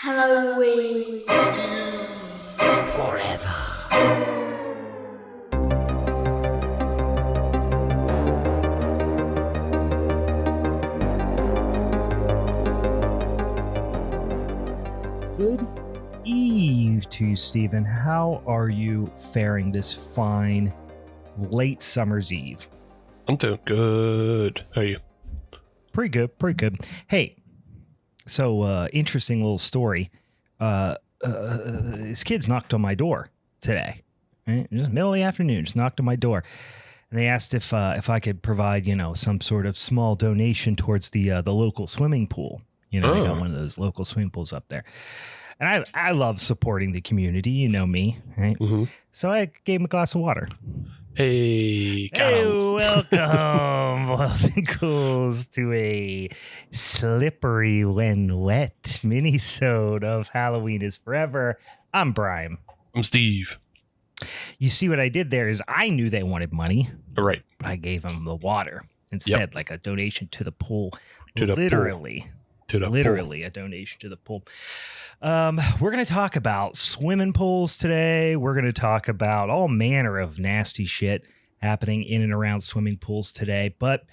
Halloween. Forever. Good eve to you, Stephen. How are you faring this fine late summer's eve? I'm doing good. How are you? Pretty good. Hey, so interesting little story. This kid's knocked on my door today. Right? Just middle of the afternoon, just knocked on my door. And they asked if I could provide, some sort of small donation towards the local swimming pool. They got one of those local swimming pools up there. And I love supporting the community. You know me, right? Mm-hmm. So I gave him a glass of water. Hey, welcome, boys and ghouls, to a slippery when wet minisode of Halloween is Forever. I'm Brian. I'm Steve. You see what I did there is I knew they wanted money. Right. But I gave them the water instead, like a donation to the pool. Literally a donation to the pool. We're going to talk about swimming pools today. We're going to talk about all manner of nasty shit happening in and around swimming pools today. But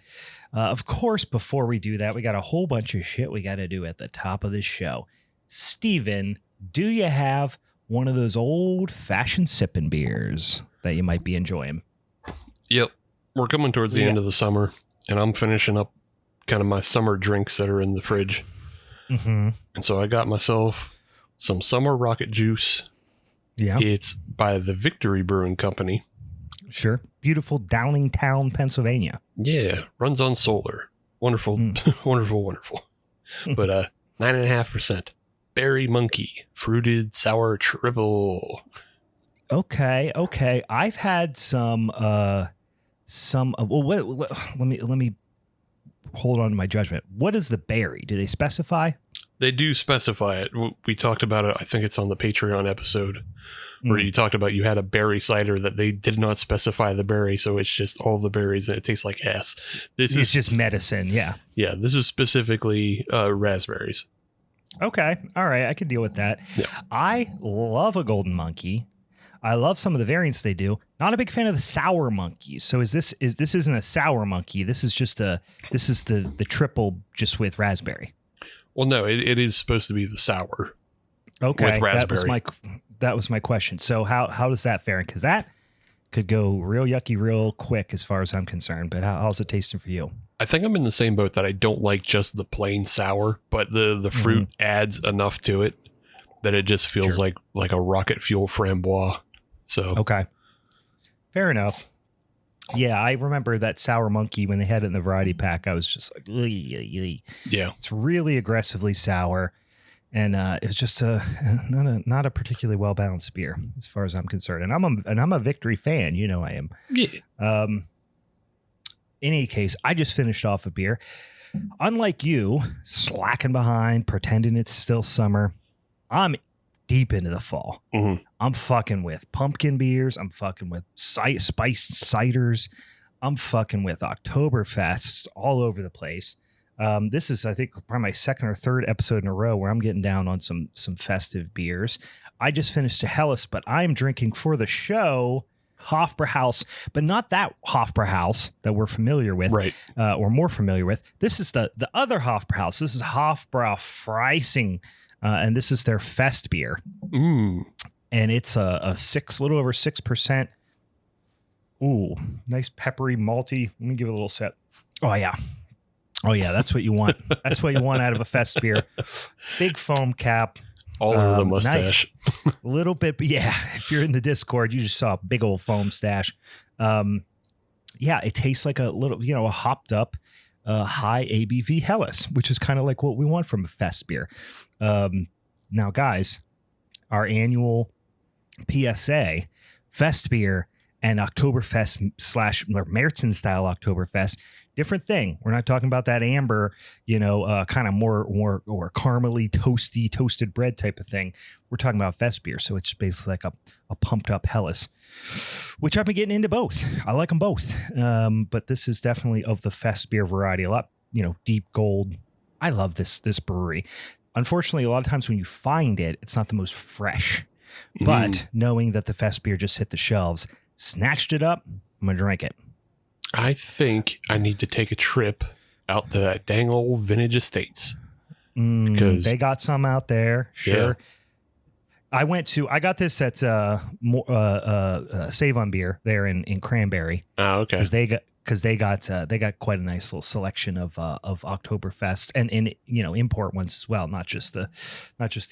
of course, before we do that, we got a whole bunch of shit we got to do at the top of this show. Steven, do you have one of those old-fashioned sipping beers that you might be enjoying? Yep. We're coming towards the end of the summer, and I'm finishing up kind of my summer drinks that are in the fridge. Mm-hmm. And so I got myself some summer rocket juice. Yeah. It's by the Victory Brewing Company. Sure. Beautiful Downingtown, Pennsylvania. Yeah. Runs on solar. Wonderful. Wonderful. But 9.5%. Berry Monkey. Fruited sour triple. Okay. I've had some let me hold on to my judgment. What is the berry? Do they specify? They do specify it. We talked about it. I think it's on the Patreon episode where you talked about you had a berry cider that they did not specify the berry. So it's just all the berries and it tastes like ass. It's just medicine. Yeah. Yeah. This is specifically raspberries. Okay. All right. I can deal with that. Yeah. I love a golden monkey. I love some of the variants they do. Not a big fan of the sour monkeys. So this isn't a sour monkey. This is the triple just with raspberry. Well, no, it is supposed to be the sour. Okay, with raspberry. That was my question. So how does that fare? Because that could go real yucky real quick as far as I'm concerned. But how's it tasting for you? I think I'm in the same boat that I don't like just the plain sour, but the fruit adds enough to it that it just feels like a rocket fuel framboise. So okay, fair enough. Yeah, I remember that sour monkey when they had it in the variety pack. I was just like, yeah, it's really aggressively sour, and it was just not a particularly well balanced beer as far as I'm concerned. And I'm a Victory fan, I am. Yeah. In any case, I just finished off a beer. Unlike you, slacking behind, pretending it's still summer, I'm deep into the fall. Mm-hmm. I'm fucking with pumpkin beers. I'm fucking with spiced ciders. I'm fucking with Oktoberfests all over the place. This is, I think, probably my second or third episode in a row where I'm getting down on some festive beers. I just finished a Helles, but I'm drinking for the show Hofbrauhaus, but not that Hofbrauhaus that we're familiar with, right? Or more familiar with. This is the other Hofbrauhaus. This is Hofbrauhaus. And this is their fest beer. And it's a little over 6%. Ooh, nice peppery, malty. Let me give it a little sip. Oh yeah. That's what you want. That's what you want out of a fest beer. Big foam cap. All over the mustache. A little bit, but yeah, if you're in the Discord, you just saw a big old foam stash. Yeah, it tastes like a little, a hopped up high ABV Helles, which is kind of like what we want from a fest beer. Now, guys, our annual PSA, fest beer and Oktoberfest / Märzen style Oktoberfest, different thing. We're not talking about that amber, kind of more or caramely, toasted bread type of thing. We're talking about fest beer. So it's basically like a pumped up Helles, which I've been getting into both. I like them both. But this is definitely of the fest beer variety. A lot, deep gold. I love this brewery. Unfortunately, a lot of times when you find it, it's not the most fresh. But knowing that the Fest beer just hit the shelves, snatched it up, I'm going to drink it. I think I need to take a trip out to that dang old Vintage Estates. Because they got some out there. Sure. Yeah. I got this at Save on Beer there in Cranberry. Oh, okay. Because they got quite a nice little selection of Oktoberfest and import ones as well, not just the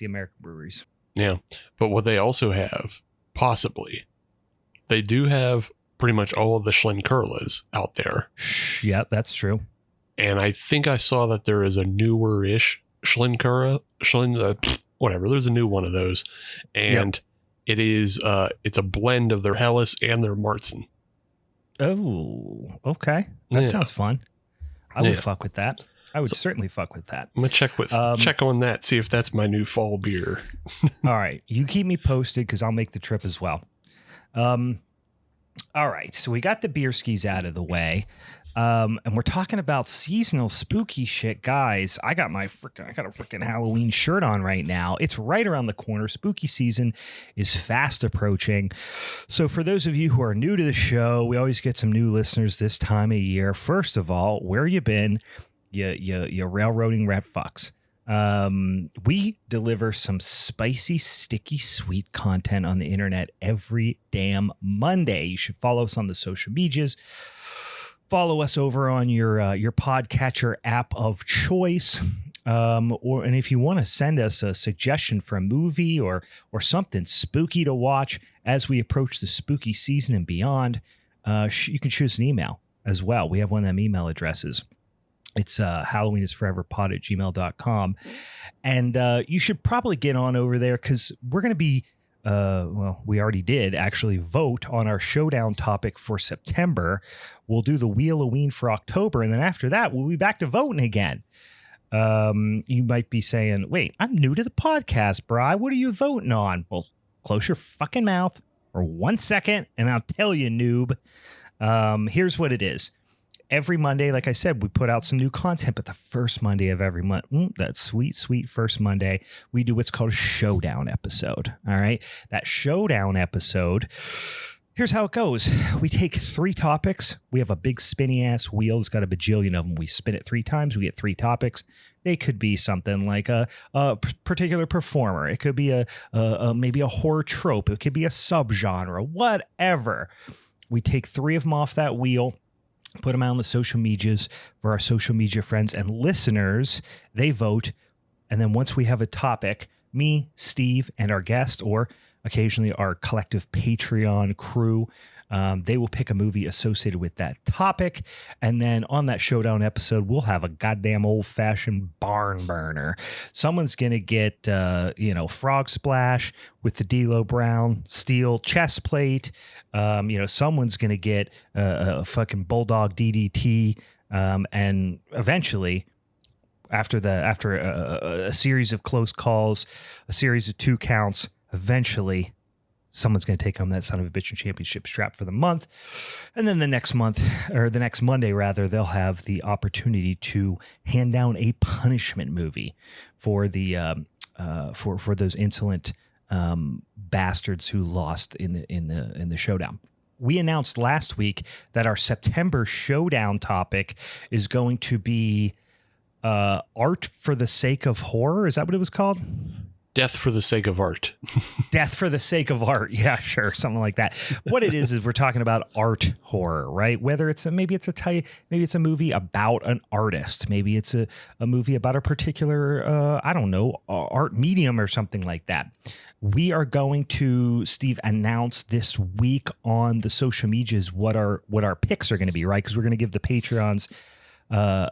American breweries. Yeah, but what they also have, possibly, they do have pretty much all of the Schlenkerlas out there. Yeah, that's true. And I think I saw that there is a newer-ish whatever. There's a new one of those, and it is it's a blend of their Helles and their Marzen. Oh, okay, that sounds fun. I would fuck with that. I would certainly fuck with that. I'm gonna check on that, see if that's my new fall beer. All right, you keep me posted because I'll make the trip as well. All right, so we got the beer skis out of the way, and we're talking about seasonal spooky shit, guys. I got a freaking Halloween shirt on right now. It's right around the corner. Spooky season is fast approaching. So for those of you who are new to the show, we always get some new listeners this time of year. First of all, where you been? You railroading rat fucks. We deliver some spicy, sticky, sweet content on the internet every damn Monday. You should follow us on the social medias. Follow us over on your podcatcher app of choice. And if you want to send us a suggestion for a movie or something spooky to watch as we approach the spooky season and beyond, you can choose an email as well. We have one of them email addresses. It's halloweenisforeverpod@gmail.com. And you should probably get on over there because we're going to be, we already did actually vote on our showdown topic for September. We'll do the Wheel-O-Ween for October. And then after that, we'll be back to voting again. You might be saying, wait, I'm new to the podcast, Bri. What are you voting on? Well, close your fucking mouth for 1 second and I'll tell you, noob. Here's what it is. Every Monday, like I said, we put out some new content, but the first Monday of every month, that sweet, sweet first Monday, we do what's called a showdown episode. All right. That showdown episode, here's how it goes. We take 3 topics. We have a big spinny ass wheel. It's got a bajillion of them. We spin it 3 times. We get 3 topics. They could be something like a particular performer. It could be maybe a horror trope. It could be a subgenre, whatever. We take 3 of them off that wheel. Put them out on the social medias for our social media friends and listeners. They vote. And then once we have a topic, me, Steve, and our guest, or occasionally our collective Patreon crew, they will pick a movie associated with that topic. And then on that showdown episode, we'll have a goddamn old-fashioned barn burner. Someone's going to get, Frog Splash with the D'Lo Brown steel chest plate. Someone's going to get a fucking Bulldog DDT. And eventually, after a series of close calls, a series of 2 counts, eventually someone's going to take home that son of a bitch and championship strap for the month. And then the next Monday, they'll have the opportunity to hand down a punishment movie for the for those insolent bastards who lost in the showdown. We announced last week that our September Showdown topic is going to be art for the sake of horror. Is that what it was called? Death for the sake of art. Death for the sake of art. Yeah, sure. Something like that. What it is we're talking about art horror, right? Whether it's maybe it's a movie about an artist. Maybe it's a movie about a particular, art medium or something like that. We are going to, Steve, announce this week on the social medias what our picks are going to be, right? Because we're going to give the patrons over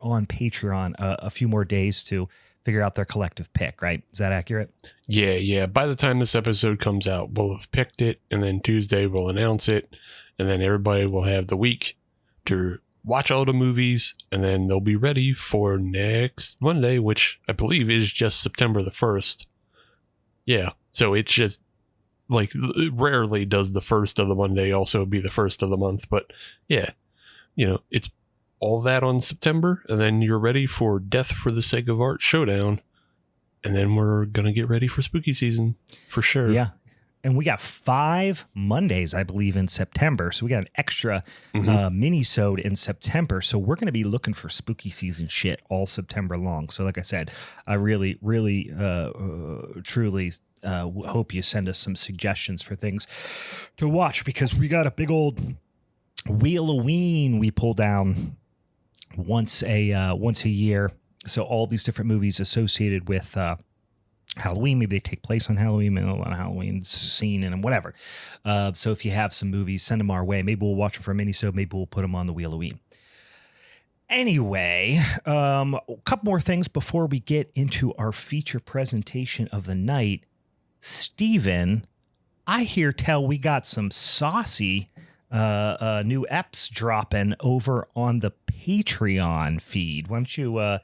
on Patreon a few more days to figure out their collective pick, right? Is that accurate? Yeah. By the time this episode comes out, we'll have picked it, and then Tuesday we'll announce it, and then everybody will have the week to watch all the movies, and then they'll be ready for next Monday, which I believe is just September the 1st. Yeah, so it's just like rarely does the first of the Monday also be the first of the month, but yeah, it's all that on September, and then you're ready for Death for the Sake of Art Showdown. And then we're going to get ready for spooky season for sure. Yeah. And we got 5 Mondays, I believe, in September. So we got an extra Minisode in September. So we're going to be looking for spooky season shit all September long. So like I said, I really, really, truly hope you send us some suggestions for things to watch, because we got a big old Wheel-O-Ween we pull down once a year. So all these different movies associated with Halloween, maybe they take place on Halloween, maybe a lot of Halloween scene and whatever. So if you have some movies, send them our way. Maybe we'll watch them for a mini-sode. Maybe we'll put them on the Wheel-O-Ween. Anyway, a couple more things before we get into our feature presentation of the night. Steven, I hear tell we got some saucy new eps dropping over on the Patreon feed. Why don't you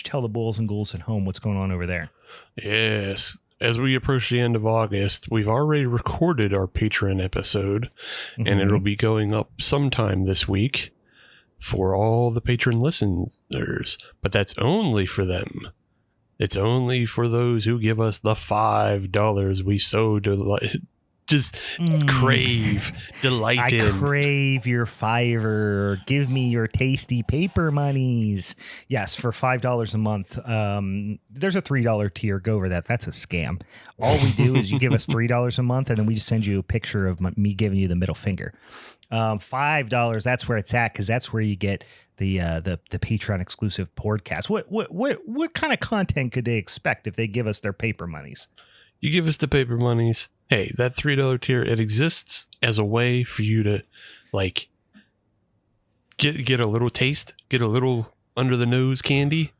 tell the bulls and ghouls at home what's going on over there? Yes. As we approach the end of August, we've already recorded our Patreon episode, and it'll be going up sometime this week for all the patron listeners. But that's only for them. It's only for those who give us the $5 we so delight in. I crave your fiver. Give me your tasty paper monies. Yes, for $5 a month. There's a $3 tier. Go over that. That's a scam. All we do is you give us $3 a month, and then we just send you a picture of me giving you the middle finger. $5. That's where it's at, because that's where you get the Patreon exclusive podcast. What kind of content could they expect if they give us their paper monies? You give us the paper monies. Hey, that $3 tier, it exists as a way for you to like get a little taste, get a little under the nose candy.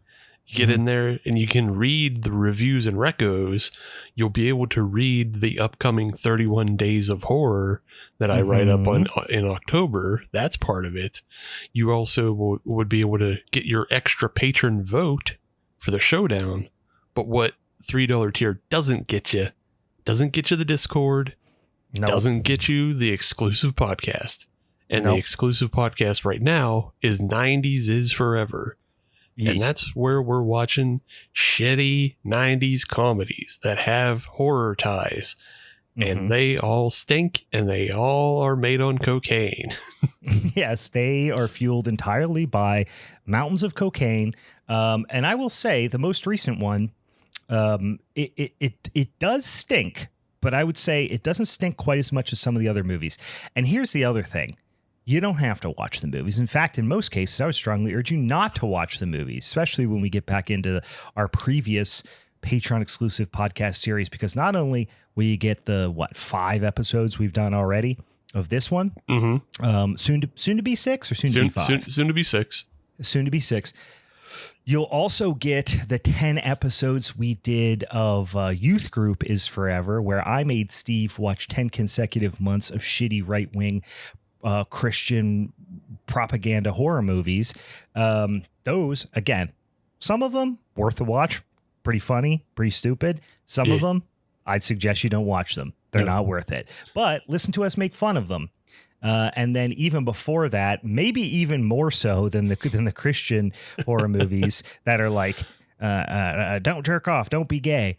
You get in there and you can read the reviews and recos. You'll be able to read the upcoming 31 Days of Horror that I write up in October. That's part of it. You also would be able to get your extra patron vote for the showdown. But what $3 tier doesn't get you the Discord, doesn't get you the exclusive podcast. And the exclusive podcast right now is 90s is Forever. Yes. And that's where we're watching shitty 90s comedies that have horror ties. And they all stink, and they all are made on cocaine. Yes, they are fueled entirely by mountains of cocaine. And I will say the most recent one, it does stink, but I would say it doesn't stink quite as much as some of the other movies. And here's the other thing. You don't have to watch the movies. In fact, in most cases, I would strongly urge you not to watch the movies, especially when we get back into our previous Patreon exclusive podcast series, because not only will you get the 5 episodes we've done already of this one, soon to be 6 or soon to be 5? Soon to be 6. Soon to be 6. You'll also get the 10 episodes we did of Youth Group is Forever, where I made Steve watch 10 consecutive months of shitty right-wing Christian propaganda horror movies. Those, again, some of them worth a watch, pretty funny, pretty stupid. Some of them, I'd suggest you don't watch them. They're not worth it. But listen to us make fun of them. And then even before that, maybe even more so than the Christian horror movies that are like, don't jerk off, don't be gay.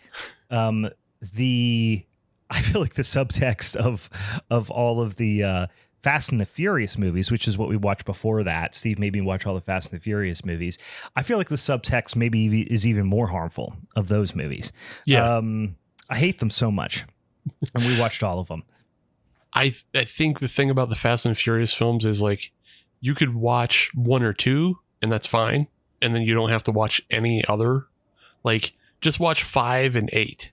I feel like the subtext of all of the Fast and the Furious movies, which is what we watched before that. Steve made me watch all the Fast and the Furious movies. I feel like the subtext maybe is even more harmful of those movies. Yeah. I hate them so much. And we watched all of them. I think the thing about the Fast and Furious films is like you could watch 1 or 2 and that's fine. And then you don't have to watch any other. Like just watch 5 and 8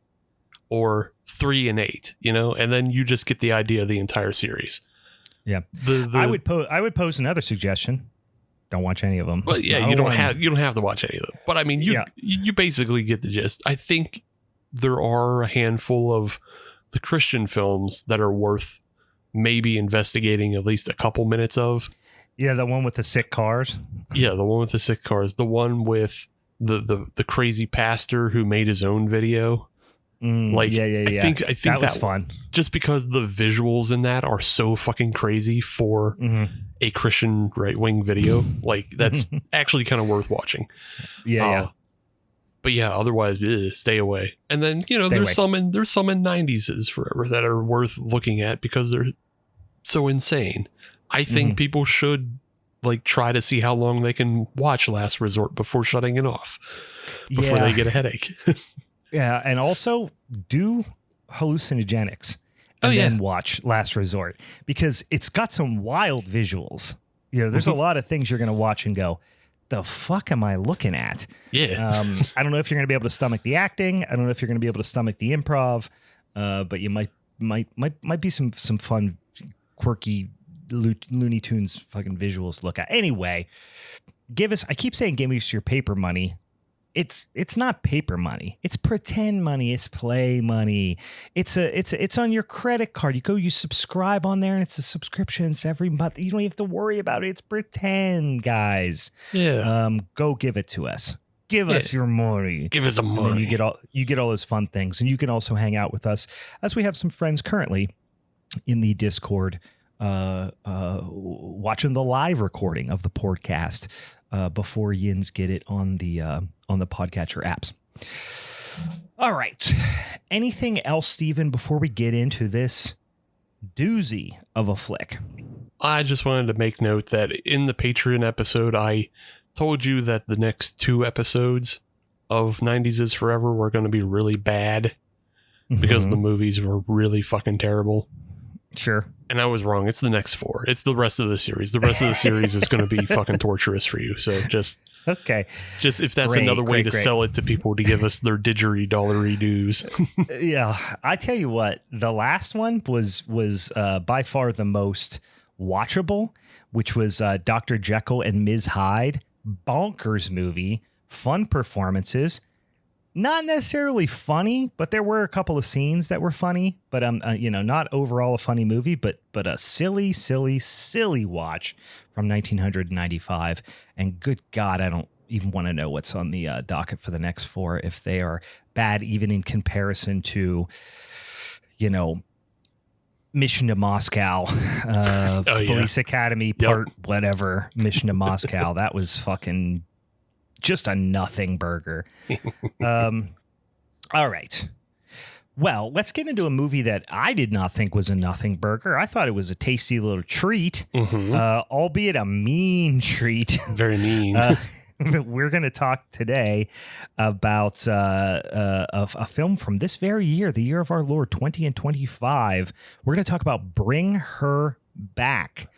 or 3 and 8, and then you just get the idea of the entire series. Yeah. I would pose another suggestion. Don't watch any of them. But yeah, you don't have to watch any of them. But I mean, you basically get the gist. I think there are a handful of the Christian films that are worth maybe investigating at least a couple minutes of. Yeah, the one with the sick cars. Yeah, the one with the sick cars. The one with the crazy pastor who made his own video. Like, I think that was fun. Just because the visuals in that are so fucking crazy for a Christian right-wing video, like that's actually kind of worth watching. Yeah. But yeah, otherwise, stay away. And then, there's some in 90s forever that are worth looking at because they're so insane. I think people should like try to see how long they can watch Last Resort before shutting it off before they get a headache. Yeah, and also do hallucinogenics and then watch Last Resort because it's got some wild visuals. There's a lot of things you're going to watch and go, the fuck am I looking at? Yeah. I don't know if you're going to be able to stomach the acting. I don't know if you're going to be able to stomach the improv, but you might be some fun, quirky Looney Tunes fucking visuals to look at. Anyway, I keep saying give us your paper money. It's not paper money. It's pretend money. It's play money. It's on your credit card. You subscribe on there and it's a subscription. It's every month. You don't have to worry about it. It's pretend, guys. Yeah. Go give it to us. Give us your money. Give us the money. And then you get all those fun things. And you can also hang out with us as we have some friends currently in the Discord watching the live recording of the podcast before Yins get it on the podcatcher apps. All right. Anything else, Steven, before we get into this doozy of a flick? I just wanted to make note that in the Patreon episode, I told you that the next 2 episodes of 90s is Forever were going to be really bad because the movies were really fucking terrible. Sure. And I was wrong. It's the next 4. It's the rest of the series. The rest of the series is going to be fucking torturous for you. So just if that's another way to sell it to people to give us their dollary dues. Yeah. I tell you what, the last one was by far the most watchable, which was Dr. Jekyll and Ms. Hyde. Bonkers movie, fun performances. Not necessarily funny, but there were a couple of scenes that were funny. But not overall a funny movie, but a silly watch from 1995. And good God, I don't even want to know what's on the docket for the next 4 if they are bad, even in comparison to, Mission to Moscow, Police Academy part whatever, Mission to Moscow. That was fucking just a nothing burger. All right. Well, let's get into a movie that I did not think was a nothing burger. I thought it was a tasty little treat, albeit a mean treat. Very mean. We're going to talk today about a film from this very year, the year of our Lord, 2025. We're going to talk about Bring Her Back.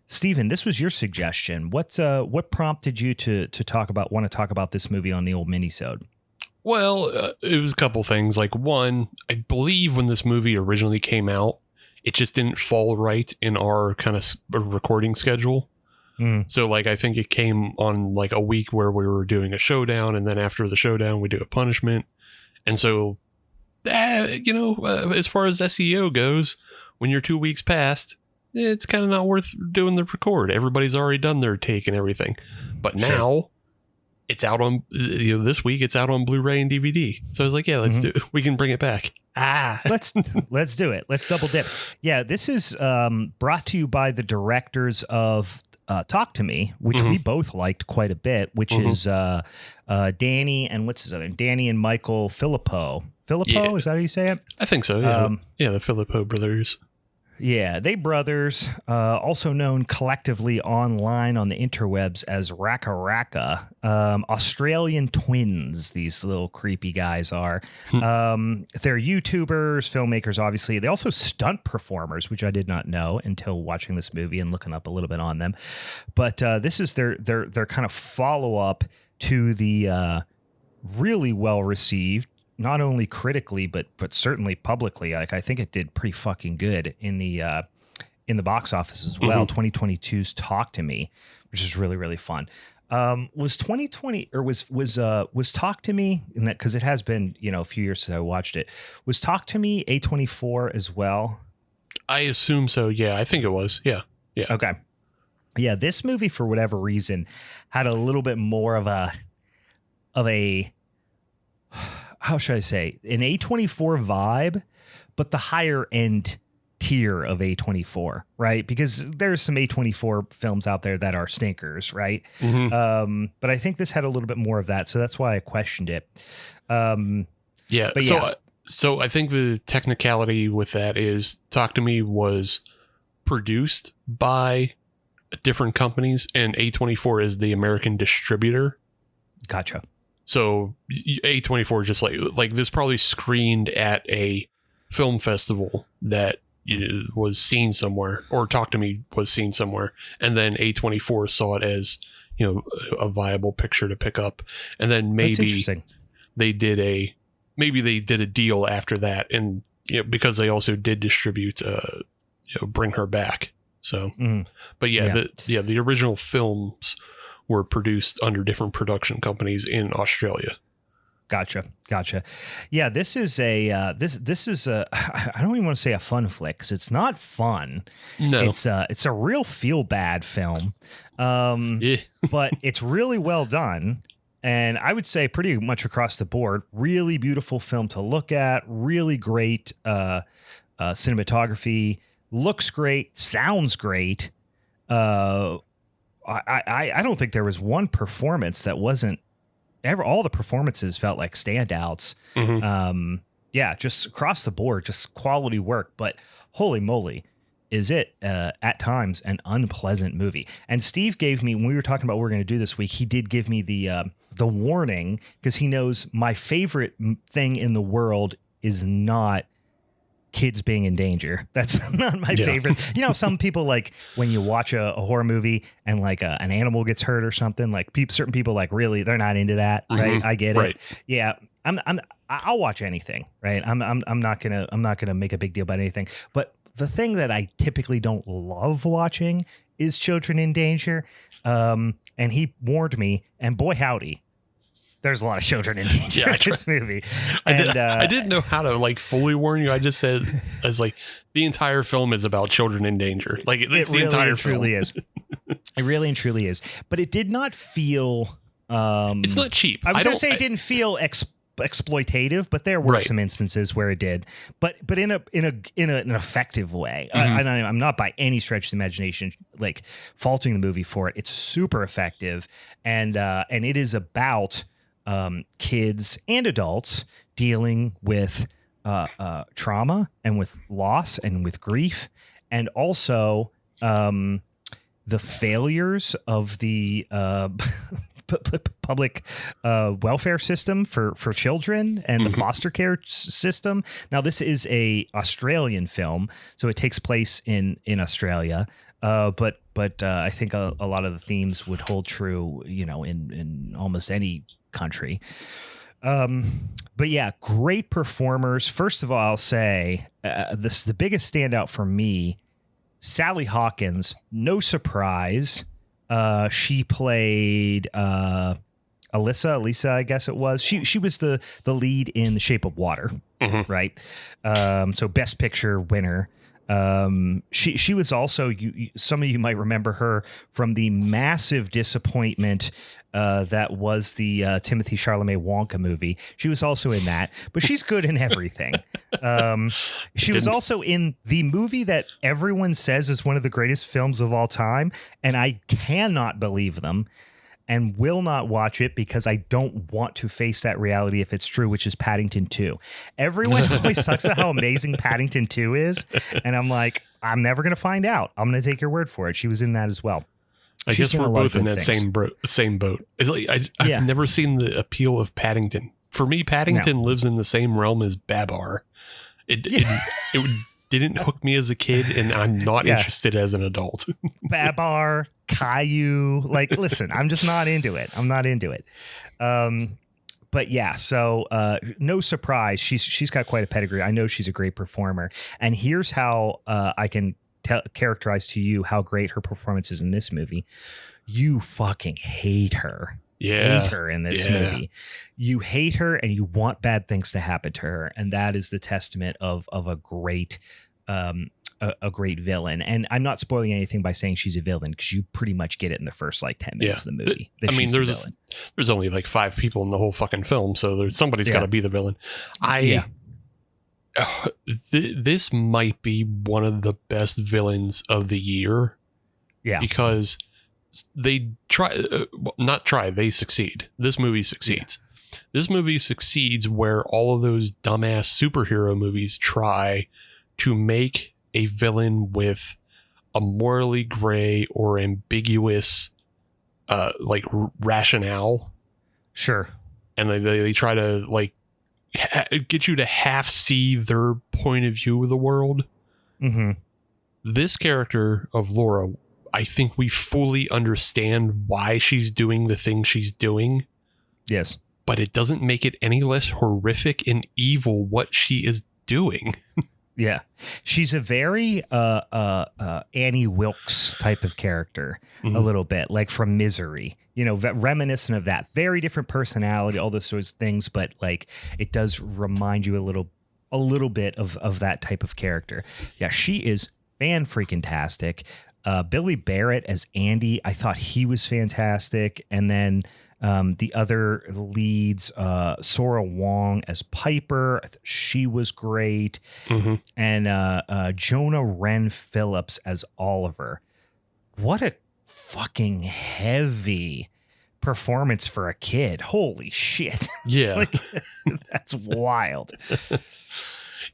Stephen, this was your suggestion. What prompted you to want to talk about this movie on the old Minisode? Well, it was a couple things. Like, one, I believe when this movie originally came out, it just didn't fall right in our kind of recording schedule. So, like, I think it came on like a week where we were doing a showdown, and then after the showdown, we do a punishment. And so, as far as SEO goes, when you're 2 weeks past, it's kind of not worth doing the record. Everybody's already done their take and everything. But now it's out on, this week it's out on Blu-ray and DVD. So I was like, yeah, let's do it. We can bring it back. Let's do it. Let's double dip. Yeah, this is brought to you by the directors of Talk to Me, which we both liked quite a bit, which is Danny and what's his other name? Danny and Michael Philippou. Philippou, is that how you say it? I think so, yeah. The Philippou brothers. Yeah, they brothers, also known collectively online on the interwebs as Raka Raka, Australian twins, these little creepy guys are. They're YouTubers, filmmakers, obviously. They also stunt performers, which I did not know until watching this movie and looking up a little bit on them. But this is their kind of follow-up to the really well-received, not only critically, but certainly publicly. Like, I think it did pretty fucking good in the box office as well. 2022's Talk to Me, which is really, really fun. Was 2020 or was Talk to Me in that, because it has been, a few years since I watched it. Was Talk to Me A24 as well? I assume so. Yeah, I think it was. Yeah. Okay. Yeah, this movie, for whatever reason, had a little bit more of a how should I say, an A24 vibe, but the higher end tier of A24, right? Because there's some A24 films out there that are stinkers, right? But I think this had a little bit more of that, so that's why I questioned it. Yeah. But so I think the technicality with that is Talk to Me was produced by different companies, and A24 is the American distributor. Gotcha. So A24 just like this probably screened at a film festival that was seen somewhere, or Talk to Me was seen somewhere, and then A24 saw it as, you know, a viable picture to pick up, and then maybe they did a deal after that, and you know, because they also did distribute Bring Her Back. So, but the original films were produced under different production companies in Australia. Gotcha. Yeah, this is a this is a, I don't even want to say a fun flick, because it's not fun. No, it's a real feel bad film, but it's really well done. And I would say pretty much across the board, really beautiful film to look at, really great cinematography, looks great, sounds great. I don't think there was one performance that wasn't all the performances felt like standouts. Just across the board, just quality work. But holy moly, is it at times an unpleasant movie. And Steve gave me, when we were talking about what we're going to do this week, he did give me the warning, because he knows my favorite thing in the world is not kids being in danger. That's not my favorite. You know, some people, like when you watch a horror movie and like an animal gets hurt or something, like certain people, like, really, they're not into that. Right. I get it. Yeah. I'll watch anything. Right. I'm not gonna make a big deal about anything. But the thing that I typically don't love watching is children in danger. And he warned me, and boy, howdy, there's a lot of children in danger in this movie. I didn't know how to like fully warn you. I just said, I was like, the entire film is about children in danger. Like it's the entire film. Truly is. It really and truly is. But it did not feel. It's not cheap. I was going to say it didn't feel exploitative, but there were some instances where it did. But in an effective way. And I'm not by any stretch of the imagination like faulting the movie for it. It's super effective, and it is about kids and adults dealing with trauma and with loss and with grief, and also the failures of the public welfare system for children and the foster care system. Now, this is a Australian film, so it takes place in Australia. But I think a lot of the themes would hold true, you know, in almost any country. But yeah, great performers. First of all, I'll say the biggest standout for me, Sally Hawkins. No surprise. She played Elisa, I guess it was. She was the lead in The Shape of Water, right? So Best Picture winner. She was also, some of you might remember her from the massive disappointment that was the Timothée Chalamet Wonka movie. She was also in that, but she's good in everything. She was also in the movie that everyone says is one of the greatest films of all time, and I cannot believe them and will not watch it because I don't want to face that reality if it's true, which is Paddington 2. Everyone always talks about how amazing Paddington 2 is, and I'm like, I'm never going to find out. I'm going to take your word for it. She was in that as well. I guess we're both in that same boat. It's like, I've never seen the appeal of Paddington. For me, Paddington lives in the same realm as Babar. It didn't hook me as a kid, and I'm not interested as an adult. Babar, Caillou, like, listen, I'm just not into it. I'm not into it. But yeah, so no surprise, she's got quite a pedigree. I know she's a great performer, and here's how I can characterize to you how great her performance is in this movie. You fucking hate her. Hate her in this movie. You hate her and you want bad things to happen to her, and that is the testament of a great a great villain. And I'm not spoiling anything by saying she's a villain, because you pretty much get it in the first like 10 minutes of the movie. I mean, there's only like 5 people in the whole fucking film, so somebody's got to be the villain. This might be one of the best villains of the year. Yeah, because they they succeed. This movie succeeds. Yeah. This movie succeeds where all of those dumbass superhero movies try to make a villain with a morally gray or ambiguous rationale. Sure. And they try to like get you to half see their point of view of the world. Mm-hmm. This character of Laura, I think we fully understand why she's doing the thing she's doing. Yes. But it doesn't make it any less horrific and evil what she is doing. Yeah. She's a very Annie Wilkes type of character, a little bit, like from Misery, reminiscent of that. Very different personality, all those sorts of things, but like it does remind you a little bit of that type of character. Yeah, she is fan-freaking-tastic. Billy Barrett as Andy, I thought he was fantastic. And then the other leads, Sora Wong as Piper, she was great. Mm-hmm. And Jonah Wren Phillips as Oliver. What a fucking heavy performance for a kid. Holy shit. Yeah. That's wild.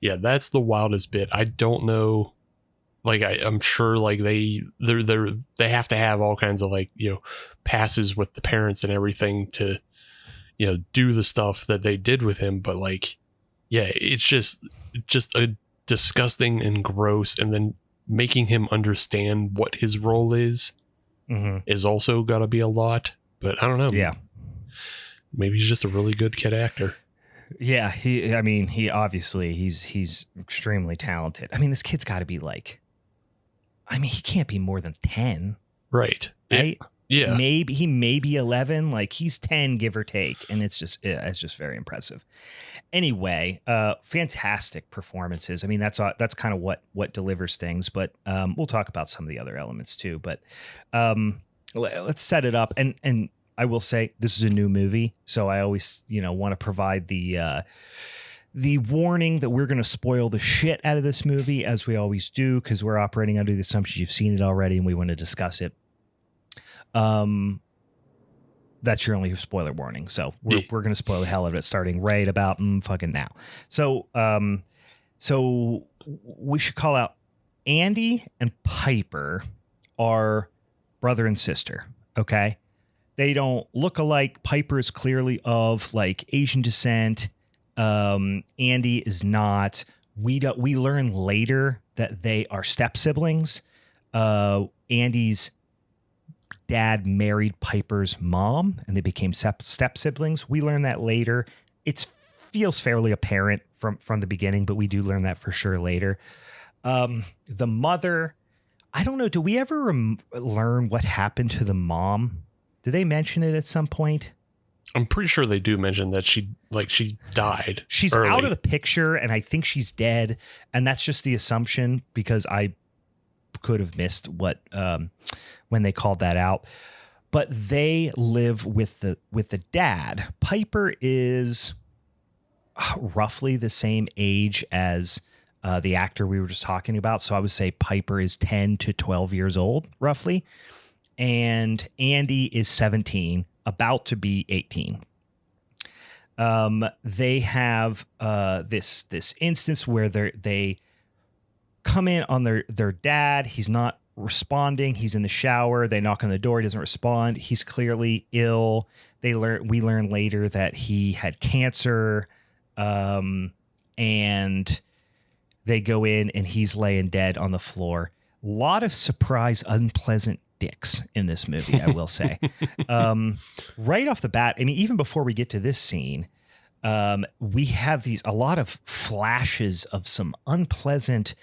Yeah, that's the wildest bit. I don't know. Like I'm sure like they have to have all kinds of like, passes with the parents and everything to, do the stuff that they did with him. But like, yeah, it's just a disgusting and gross. And then making him understand what his role is also got to be a lot. But I don't know. Yeah. Maybe he's just a really good kid actor. Yeah. He obviously he's extremely talented. I mean, this kid's got to be like, he can't be more than 10. Right. Right. Yeah. Maybe he may be 11. Like he's 10, give or take. And it's just very impressive. Anyway, fantastic performances. I mean, that's kind of what delivers things, but we'll talk about some of the other elements too. But let's set it up. And I will say this is a new movie. So I always, want to provide the warning that we're going to spoil the shit out of this movie, as we always do, because we're operating under the assumption you've seen it already and we want to discuss it. That's your only spoiler warning. So we're going to spoil the hell out of it starting right about fucking now. So we should call out Andy and Piper are brother and sister. Okay. They don't look alike. Piper is clearly of like Asian descent. Andy is not. We learn later that they are step siblings. Andy's dad married Piper's mom and they became step siblings. We learn that later. It feels fairly apparent from the beginning, but we do learn that for sure later. The mother, I don't know. Do we ever learn what happened to the mom? Do they mention it at some point? I'm pretty sure they do mention that she died. She's early. Out of the picture, and I think she's dead. And that's just the assumption because I could have missed what when they called that out. But they live with the dad. Piper is roughly the same age as the actor we were just talking about. So I would say Piper is 10 to 12 years old, roughly. And Andy is 17, about to be 18. They have this instance where they come in on their dad. He's not responding. He's in the shower. They knock on the door. He doesn't respond. He's clearly ill. We learn later that he had cancer. And they go in and he's laying dead on the floor. A lot of surprise, unpleasant dicks in this movie, I will say. Right off the bat, I mean, even before we get to this scene, we have a lot of flashes of some unpleasant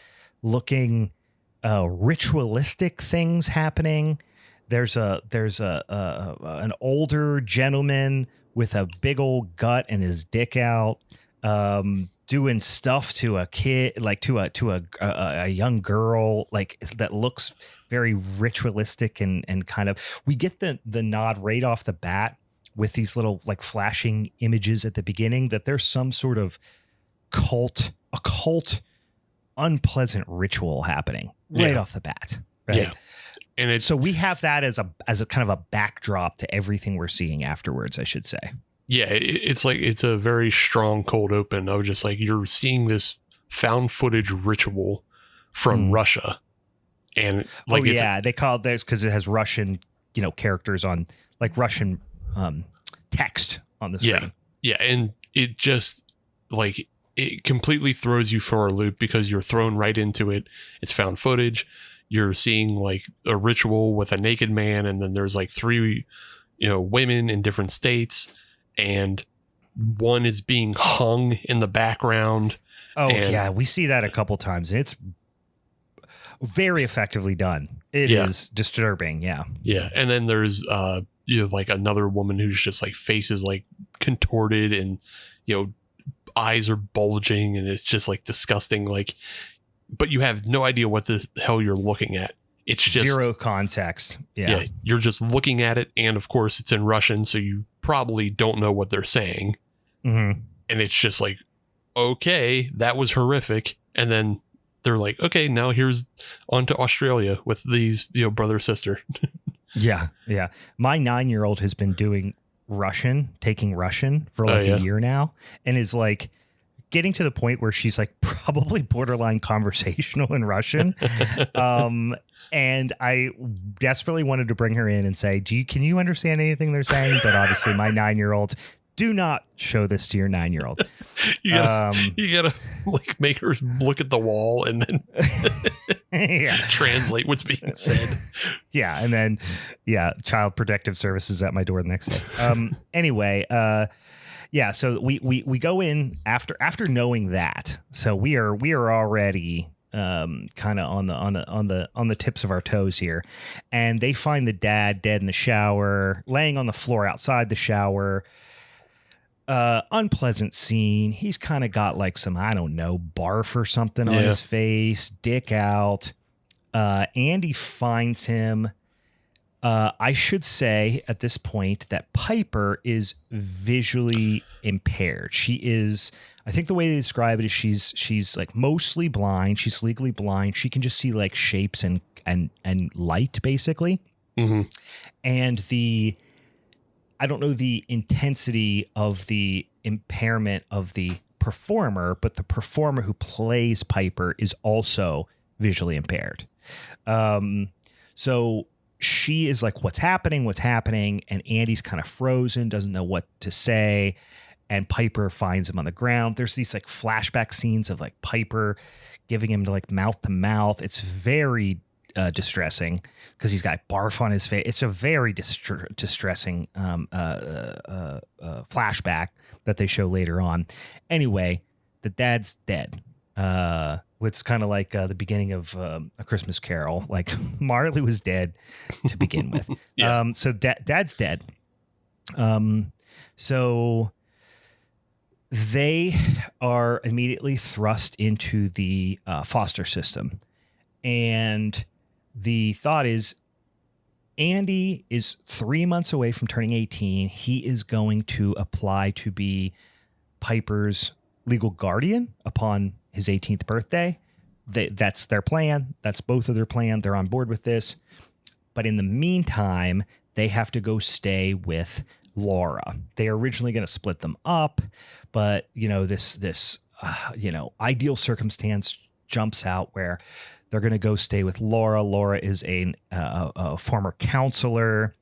looking ritualistic things happening. There's an older gentleman with a big old gut and his dick out, doing stuff to a kid, like to a young girl, like that looks very ritualistic and kind of, we get the nod right off the bat with these little like flashing images at the beginning that there's some sort of occult, unpleasant ritual happening right off the bat. Right? Yeah. And so we have that as a kind of a backdrop to everything we're seeing afterwards, I should say. Yeah, it's like it's a very strong cold open of just like you're seeing this found footage ritual from Russia, and like they call it this because it has Russian characters on, like Russian text on the screen. Yeah, and it just like it completely throws you for a loop because you're thrown right into it. It's found footage. You're seeing like a ritual with a naked man, and then there's like 3 women in different states. And one is being hung in the background. Oh, yeah. We see that a couple times. And it's very effectively done. It is disturbing. Yeah. Yeah. And then there's, like another woman who's just like faces like contorted and, eyes are bulging. And it's just like disgusting. Like, but you have no idea what the hell you're looking at. It's just zero context. Yeah. You're just looking at it. And of course it's in Russian. So you probably don't know what they're saying. Mm-hmm. And it's just like, okay, that was horrific. And then they're like, okay, now here's on to Australia with these, brother, sister. Yeah. Yeah. My 9-year-old has been doing taking Russian for like a year now, and is like getting to the point where she's like probably borderline conversational in Russian. And I desperately wanted to bring her in and say, can you understand anything they're saying? But obviously my 9-year-old, do not show this to your 9-year-old. You gotta like make her look at the wall and then translate what's being said. Yeah. And then, Child Protective Services at my door the next day. Anyway, so we go in after knowing that. So we are already kind of on the tips of our toes here, and they find the dad dead in the shower, laying on the floor outside the shower. Unpleasant scene. He's kind of got like some, I don't know, barf or something on his face, dick out. Andy finds him. I should say at this point that Piper is visually impaired. She is, I think the way they describe it is she's like mostly blind. She's legally blind. She can just see like shapes and light basically. Mm-hmm. And I don't know the intensity of the impairment of the performer, but the performer who plays Piper is also visually impaired. So she is like, what's happening? And Andy's kind of frozen, doesn't know what to say. And Piper finds him on the ground. There's these like flashback scenes of like Piper giving him to like mouth to mouth. It's very distressing because he's got barf on his face. It's a very distressing flashback that they show later on. Anyway, the dad's dead. It's kind of like the beginning of A Christmas Carol. Like Marley was dead to begin with. So dad's dead. So they are immediately thrust into the foster system. And the thought is Andy is 3 months away from turning 18. He is going to apply to be Piper's legal guardian upon his 18th birthday. That's their plan. That's both of their plan. They're on board with this. But in the meantime, they have to go stay with Laura. They are originally going to split them up, but this ideal circumstance jumps out where they're going to go stay with Laura. Laura is a former counselor,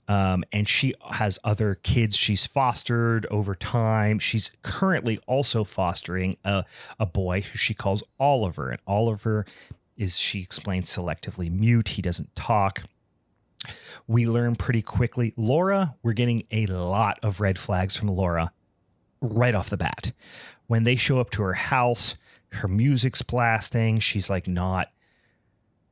and she has other kids she's fostered over time. She's currently also fostering a boy who she calls Oliver, and Oliver is, she explains, selectively mute. He doesn't talk. We learn pretty quickly, Laura, we're getting a lot of red flags from Laura right off the bat. When they show up to her house, her music's blasting. She's like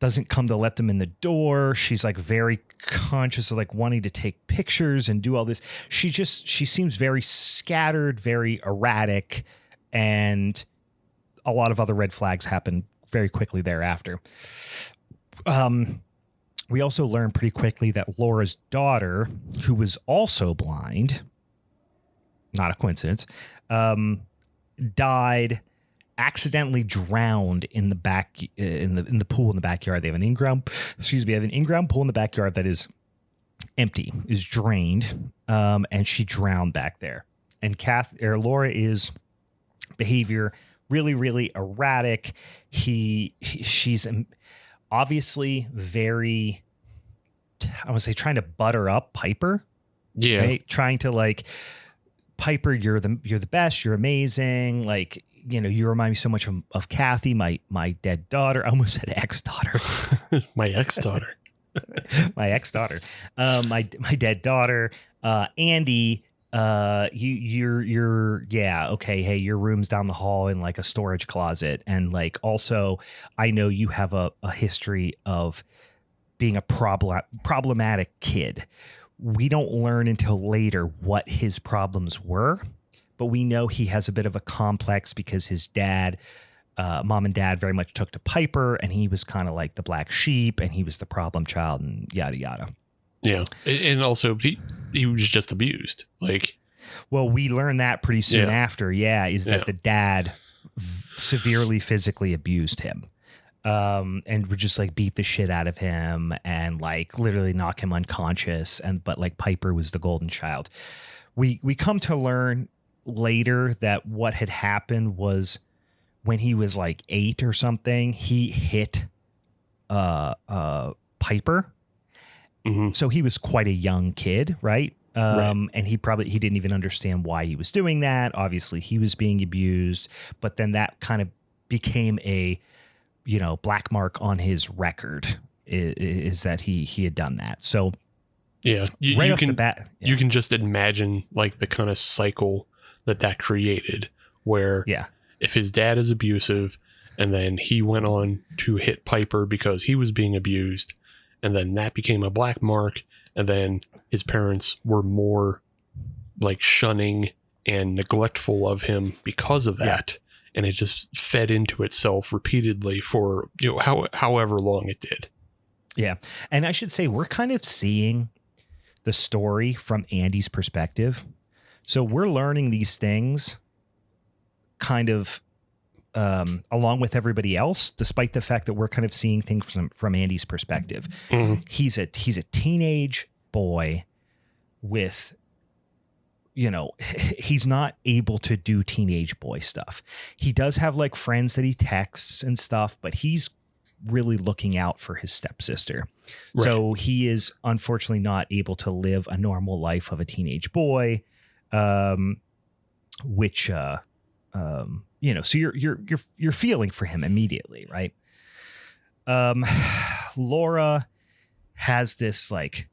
doesn't come to let them in the door. She's like very conscious of like wanting to take pictures and do all this. She seems very scattered, very erratic. and a lot of other red flags happen very quickly thereafter. We also learn pretty quickly that Laura's daughter, who was also blind, not a coincidence, died, accidentally drowned in the back in the pool in the backyard. They have an in-ground pool in the backyard that is empty, is drained, and she drowned back there. And Laura is behavior really, really erratic. She's obviously very, I would say, trying to butter up Piper. Yeah. Right? Trying to like, Piper, you're the best. You're amazing. Like, you remind me so much of Kathy, my dead daughter. I almost said ex-daughter. My ex-daughter. My ex-daughter. My dead daughter. Andy, you're okay. Hey, your room's down the hall in like a storage closet. And like, also, I know you have a history of being a problematic kid. We don't learn until later what his problems were, but we know he has a bit of a complex because his dad, mom and dad very much took to Piper, and he was kind of like the black sheep, and he was the problem child, and yada, yada. Yeah. And also he was just abused. Like, well, we learned that pretty soon after. Yeah. That the dad severely physically abused him. And would just like beat the shit out of him and like literally knock him unconscious. But like Piper was the golden child. We come to learn later that what had happened was when he was like 8 or something, he hit Piper. Mm-hmm. So he was quite a young kid, right? Right. And he didn't even understand why he was doing that. Obviously he was being abused, but then that kind of became a black mark on his record is that he had done that. So yeah, right off the bat, you can just imagine like the kind of cycle that created where if his dad is abusive and then he went on to hit Piper because he was being abused, and then that became a black mark, and then his parents were more like shunning and neglectful of him because of that. And it just fed into itself repeatedly for, however long it did. Yeah. And I should say we're kind of seeing the story from Andy's perspective. So we're learning these things kind of along with everybody else, despite the fact that we're kind of seeing things from Andy's perspective. Mm-hmm. He's a teenage boy with, he's not able to do teenage boy stuff. He does have like friends that he texts and stuff, but he's really looking out for his stepsister. Right. So he is unfortunately not able to live a normal life of a teenage boy, which, so you're feeling for him immediately. Right. Laura has this like,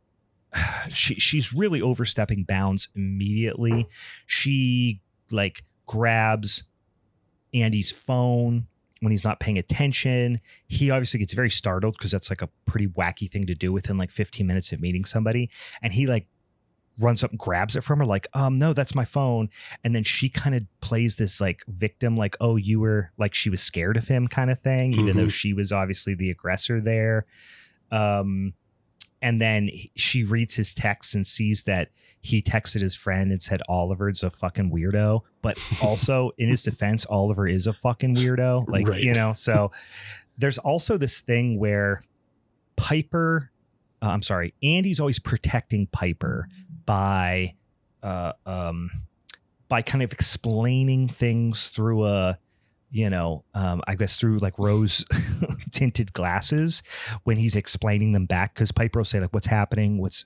she's really overstepping bounds immediately. She like grabs Andy's phone when he's not paying attention. He obviously gets very startled because that's like a pretty wacky thing to do within like 15 minutes of meeting somebody. And he like runs up and grabs it from her like, no, that's my phone. And then she kind of plays this like victim, like, oh, you were like, she was scared of him kind of thing, even though she was obviously the aggressor there. And then she reads his text and sees that he texted his friend and said Oliver's a fucking weirdo. But also in his defense, Oliver is a fucking weirdo. Like, right. So there's also this thing where Andy's always protecting Piper by kind of explaining things through I guess through like rose tinted glasses when he's explaining them back. Cause Piper will say like, what's happening? What's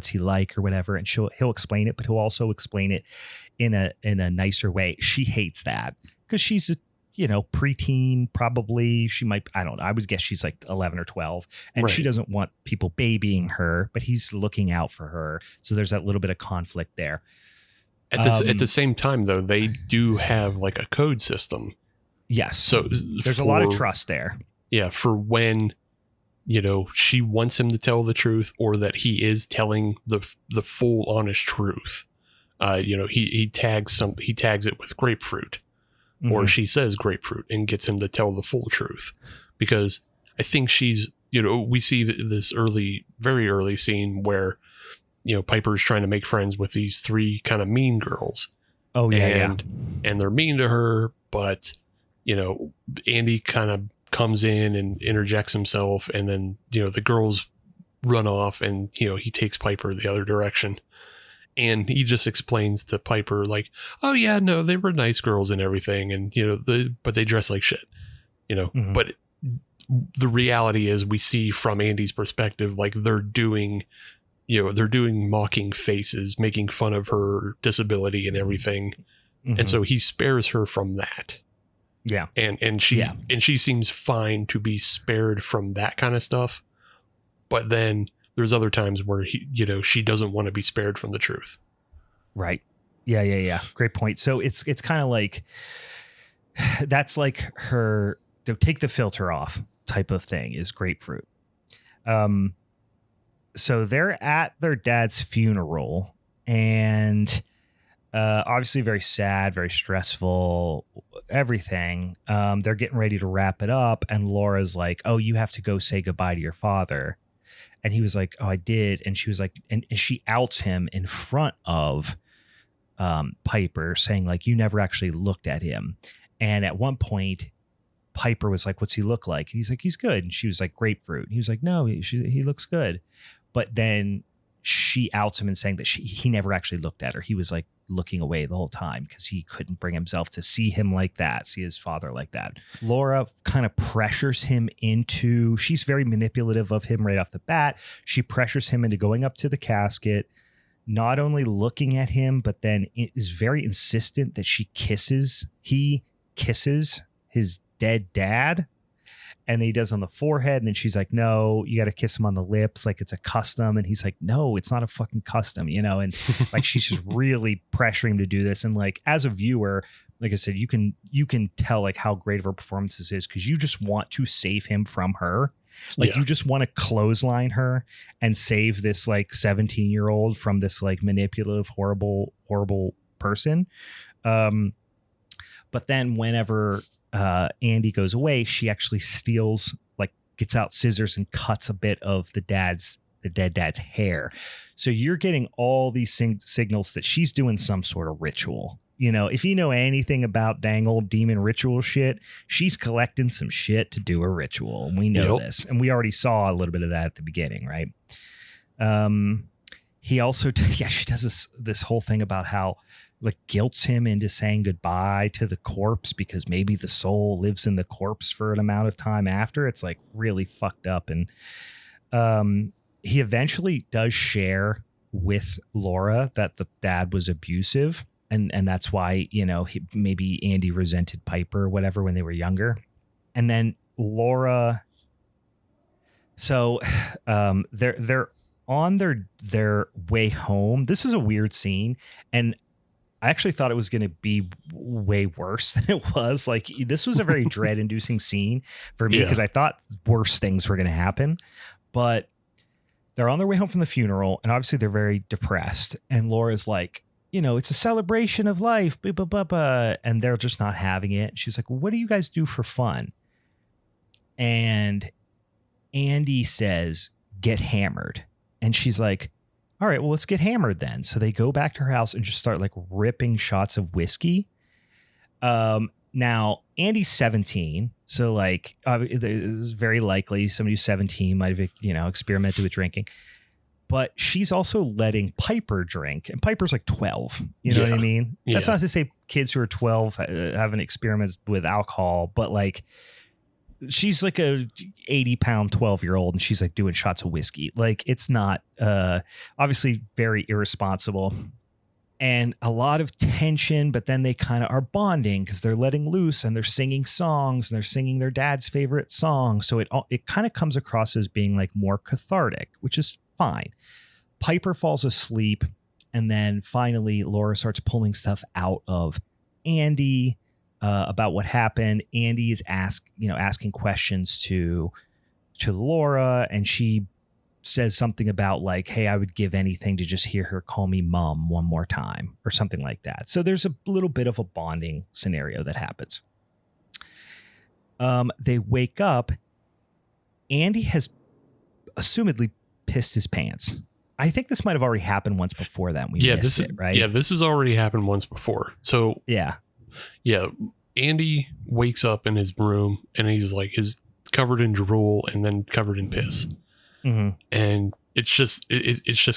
he like or whatever. And he'll explain it, but he'll also explain it in a nicer way. She hates that because she's a, preteen, probably. She might, I don't know. I would guess she's like 11 or 12 and she doesn't want people babying her, but he's looking out for her. So there's that little bit of conflict there. At the same time though, they do have like a code system. Yes. So there's a lot of trust there. Yeah. For when, she wants him to tell the truth or that he is telling the full honest truth. He tags it with grapefruit. or she says grapefruit and gets him to tell the full truth. Because I think she's, we see this very early scene where, Piper's trying to make friends with these three kind of mean girls. Oh, yeah. And they're mean to her, but, Andy kind of comes in and interjects himself, and then, the girls run off, and, he takes Piper the other direction. And he just explains to Piper, like, oh, yeah, no, they were nice girls and everything. And, but they dress like shit, But the reality is, we see from Andy's perspective, like, they're doing mocking faces, making fun of her disability and everything. And so he spares her from that. Yeah. And she seems fine to be spared from that kind of stuff. But then there's other times where she doesn't want to be spared from the truth. Right. Yeah. Great point. So it's kind of like, that's like her take the filter off type of thing is grapefruit. So they're at their dad's funeral, and obviously very sad, very stressful, everything. They're getting ready to wrap it up, and Laura's like, oh, you have to go say goodbye to your father. And he was like, oh, I did. And she was like, and she outs him in front of Piper, saying, like, you never actually looked at him. And at one point, Piper was like, what's he look like? And he's like, he's good. And she was like, grapefruit. And he was like, no, he looks good. But then she outs him and saying that he never actually looked at her. He was like looking away the whole time because he couldn't bring himself to see him like that, see his father like that. Laura kind of pressures him into, she's very manipulative of him right off the bat. She pressures him into going up to the casket, not only looking at him, but then is very insistent that he kisses his dead dad. And then he does on the forehead. And then she's like, no, you got to kiss him on the lips. Like it's a custom. And he's like, no, it's not a fucking custom, and like, she's just really pressuring him to do this. And like, as a viewer, like I said, you can tell like how great of her performance this is, because you just want to save him from her. Like you just want to clothesline her and save this like 17-year-old from this like manipulative, horrible person. But then whenever Andy goes away, she actually gets out scissors and cuts a bit of the dead dad's hair. So you're getting all these signals that she's doing some sort of ritual. If you know anything about dang old demon ritual shit, she's collecting some shit to do a ritual. And we know this. And we already saw a little bit of that at the beginning, right? He also, she does this whole thing about how like guilts him into saying goodbye to the corpse because maybe the soul lives in the corpse for an amount of time after. It's like really fucked up. And he eventually does share with Laura that the dad was abusive. And that's why, maybe Andy resented Piper or whatever when they were younger. And then Laura. So they're on their way home. This is a weird scene. And I actually thought it was going to be way worse than it was. Like, this was a very dread-inducing scene for me because I thought worse things were going to happen. But they're on their way home from the funeral, and obviously they're very depressed. And Laura's like, it's a celebration of life, blah, blah, blah, blah. And they're just not having it. She's like, well, what do you guys do for fun? And Andy says, get hammered. And she's like, all right, well, let's get hammered then. So they go back to her house and just start like ripping shots of whiskey. Now, Andy's 17. So like, it's very likely somebody who's 17 might have, experimented with drinking. But she's also letting Piper drink. And Piper's like 12. You know what I mean? Yeah. That's not to say kids who are 12 haven't experimented with alcohol. But like, she's like a 80-pound 12-year-old, and she's like doing shots of whiskey. Like, it's not obviously very irresponsible, and a lot of tension. But then they kind of are bonding because they're letting loose and they're singing songs and they're singing their dad's favorite song. So it kind of comes across as being like more cathartic, which is fine. Piper falls asleep, and then finally Laura starts pulling stuff out of Andy. About what happened. Andy is asking questions to Laura, and she says something about like, hey, I would give anything to just hear her call me mom one more time or something like that. So there's a little bit of a bonding scenario that happens. They wake up. Andy has assumedly pissed his pants. I think this might have already happened once before that. Right? Yeah, this has already happened once before. So yeah. Andy wakes up in his room and he's like, is covered in drool and then covered in piss. Mm-hmm. And it's just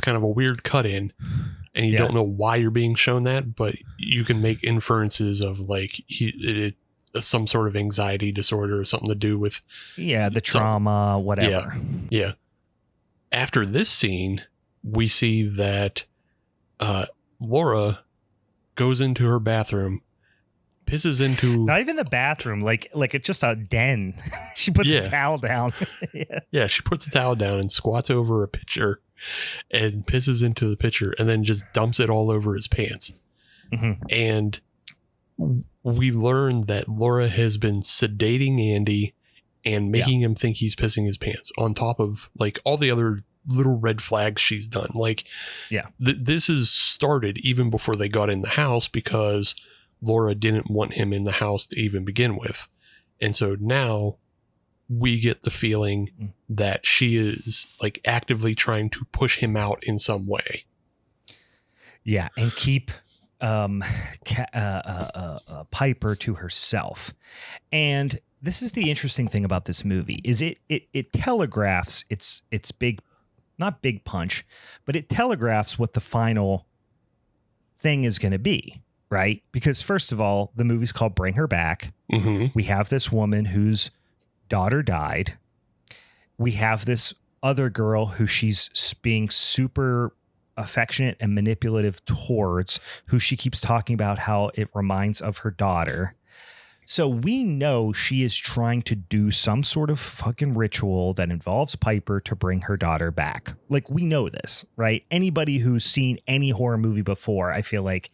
kind of a weird cut in, and you don't know why you're being shown that, but you can make inferences of like some sort of anxiety disorder or something to do with the trauma, whatever. Yeah. After this scene, we see that Laura goes into her bathroom, pisses into not even the bathroom, like it's just a den. She puts a towel down. She puts a towel down and squats over a pitcher and pisses into the pitcher and then just dumps it all over his pants. Mm-hmm. And we learn that Laura has been sedating Andy and making him think he's pissing his pants on top of like all the other little red flags she's done. Like, this is started even before they got in the house because Laura didn't want him in the house to even begin with. And so now we get the feeling that she is like actively trying to push him out in some way. Yeah. And keep Piper to herself. And this is the interesting thing about this movie is it telegraphs its big, not big punch, but it telegraphs what the final thing is going to be. Right? Because first of all, the movie's called Bring Her Back. Mm-hmm. We have this woman whose daughter died. We have this other girl who she's being super affectionate and manipulative towards, who she keeps talking about how it reminds of her daughter. So we know she is trying to do some sort of fucking ritual that involves Piper to bring her daughter back. Like, we know this, right? Anybody who's seen any horror movie before, I feel like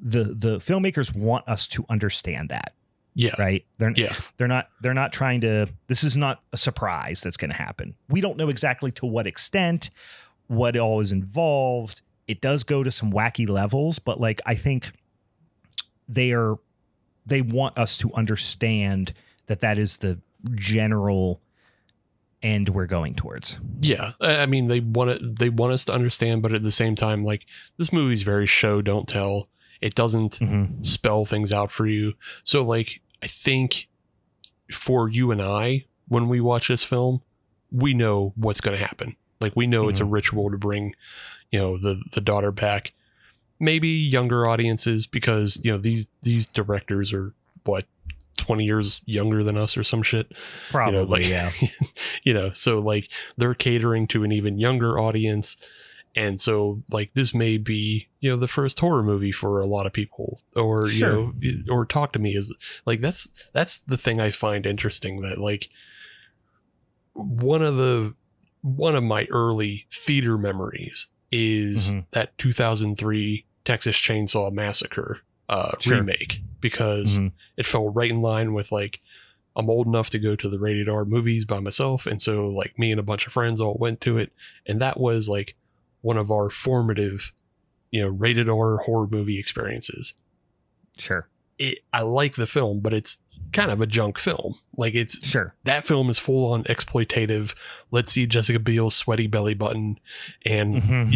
the filmmakers want us to understand that. Yeah. Right. They're not trying to, this is not a surprise that's going to happen. We don't know exactly to what extent, what all is involved. It does go to some wacky levels, but like, I think they want us to understand that is the general end we're going towards. Yeah. I mean, they want us to understand, but at the same time, like, this movie's very show, don't tell. It doesn't spell things out for you. So like, I think for you and I, when we watch this film, we know what's going to happen. Like, we know it's a ritual to bring, the daughter back. Maybe younger audiences, because, these directors are 20 years younger than us or some shit. Probably, so like they're catering to an even younger audience. And so like this may be, the first horror movie for a lot of people, or, or Talk to Me is like, that's the thing I find interesting, that like one of my early theater memories is that 2003 Texas Chainsaw Massacre remake, because it fell right in line with like, I'm old enough to go to the rated R movies by myself. And so like me and a bunch of friends all went to it. And that was like one of our formative, rated R horror movie experiences. Sure. I like the film, but it's kind of a junk film. Like, it's that film is full on exploitative. Let's see Jessica Biel's sweaty belly button and,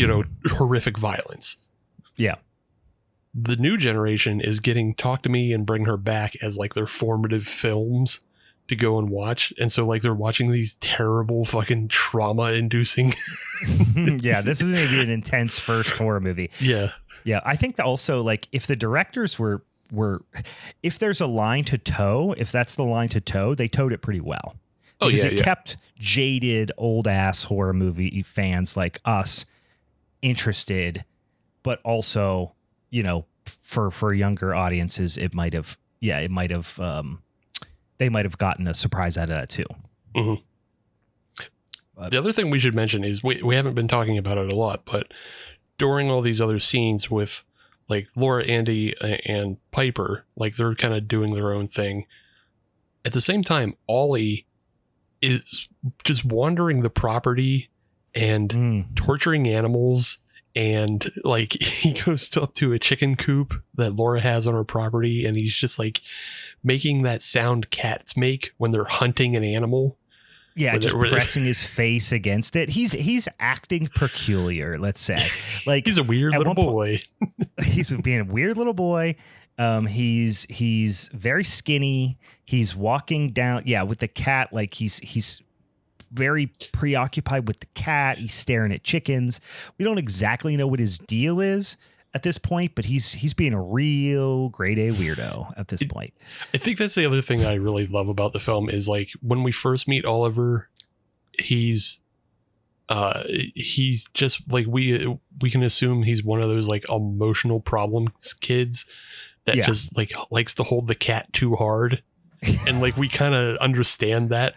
horrific violence. Yeah. The new generation is getting Talk to Me and Bring Her Back as like their formative films to go and watch. And so like they're watching these terrible fucking trauma inducing. Yeah. This is going to be an intense first horror movie. Yeah. Yeah. I think that also, like, if the directors were if there's a line to toe, if that's the line to toe, they towed it pretty well. Because it kept jaded old ass horror movie fans like us interested, but also, for younger audiences, they might have gotten a surprise out of that too. Mm-hmm. The other thing we should mention is we haven't been talking about it a lot, but during all these other scenes with like Laura, Andy, and Piper, like they're kind of doing their own thing. At the same time, Ollie is just wandering the property and torturing animals. And like he goes up to a chicken coop that Laura has on her property, and he's just like making that sound cats make when they're hunting an animal. Yeah, just pressing his face against it. He's acting peculiar, let's say. Like he's a weird little boy. He's being a weird little boy. He's very skinny. He's walking down, with the cat. Like he's very preoccupied with the cat. He's staring at chickens. We don't exactly know what his deal is at this point, but he's being a real grade A weirdo at this point. I think that's the other thing I really love about the film is like when we first meet Oliver, he's just like we can assume he's one of those like emotional problems kids that just like likes to hold the cat too hard. And like we kind of understand that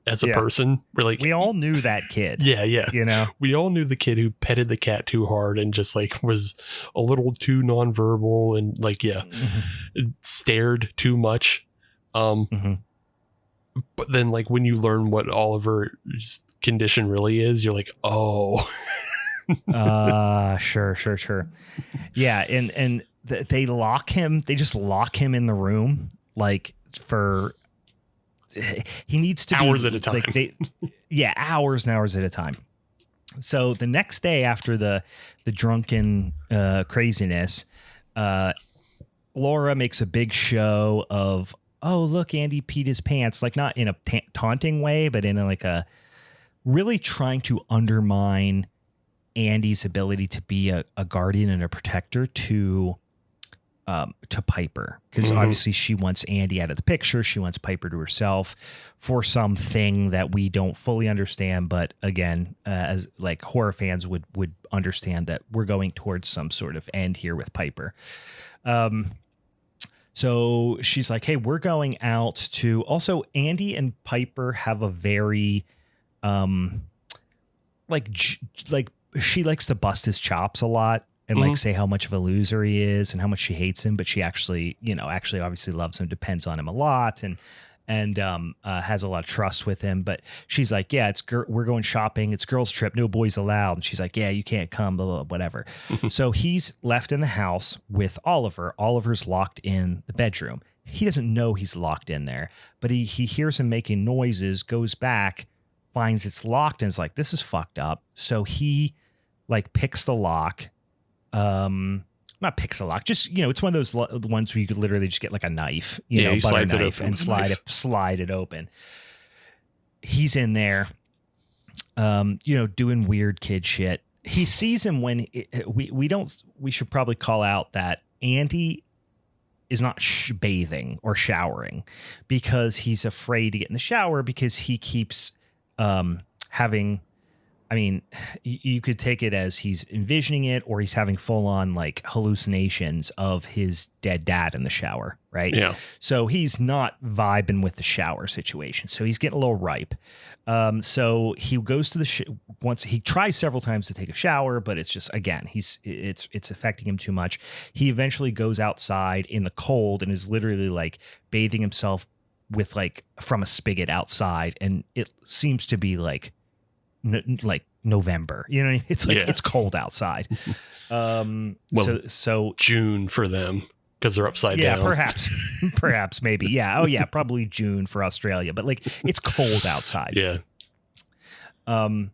as a person. We're like, we all knew that kid. Yeah. You know, we all knew the kid who petted the cat too hard and just like was a little too nonverbal and like, stared too much. But then like when you learn what Oliver's condition really is, you're like, oh, sure. Yeah. And they lock him. They just lock him in the room. Like he needs to hours be at a time. Like hours and hours at a time. So the next day after the drunken craziness, Laura makes a big show of, oh, look, Andy peed his pants, like not in a taunting way, but in a really trying to undermine Andy's ability to be a guardian and a protector to Piper, because obviously she wants Andy out of the picture. She wants Piper to herself for something that we don't fully understand. But again, as like horror fans would understand that we're going towards some sort of end here with Piper. So she's like, hey, we're going out to also Andy and Piper have a very like she likes to bust his chops a lot. And like say how much of a loser he is and how much she hates him, but she actually obviously loves him, depends on him a lot, and has a lot of trust with him. But she's like, yeah, we're going shopping. It's girls' trip, no boys allowed. And she's like, yeah, you can't come, blah, blah, whatever. So he's left in the house with Oliver. Oliver's locked in the bedroom. He doesn't know he's locked in there, but he hears him making noises, goes back, finds it's locked, and is like, this is fucked up. So he like picks the lock. Not picks a lock, just it's one of those ones where you could literally just get like a knife, butter knife, and slide it open. He's in there, doing weird kid shit. He sees him when we should probably call out that Andy is not bathing or showering because he's afraid to get in the shower because he keeps having. I mean, you could take it as he's envisioning it or he's having full on like hallucinations of his dead dad in the shower. Right. Yeah. So he's not vibing with the shower situation. So he's getting a little ripe. So he goes to once he tries several times to take a shower, but it's just, again, it's affecting him too much. He eventually goes outside in the cold and is literally like bathing himself with like from a spigot outside. And it seems to be like November, it's like it's cold outside. So June for them because they're upside down. Yeah, perhaps maybe. Yeah. Oh yeah. Probably June for Australia, but like it's cold outside. Yeah. And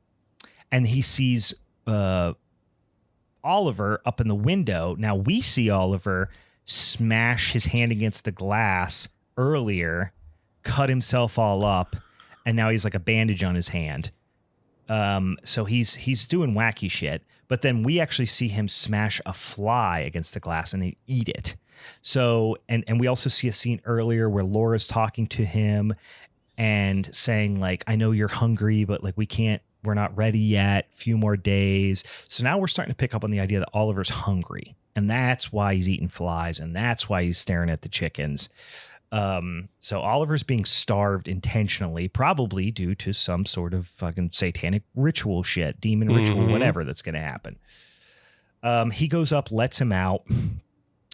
he sees Oliver up in the window. Now we see Oliver smash his hand against the glass earlier, cut himself all up, and now he's like a bandage on his hand. So he's doing wacky shit, but then we actually see him smash a fly against the glass and eat it. So, and we also see a scene earlier where Laura's talking to him and saying like, I know you're hungry, but like we're not ready yet. Few more days. So now we're starting to pick up on the idea that Oliver's hungry and that's why he's eating flies. And that's why he's staring at the chickens. So Oliver's being starved intentionally, probably due to some sort of fucking satanic ritual shit, demon ritual, whatever that's going to happen. He goes up, lets him out,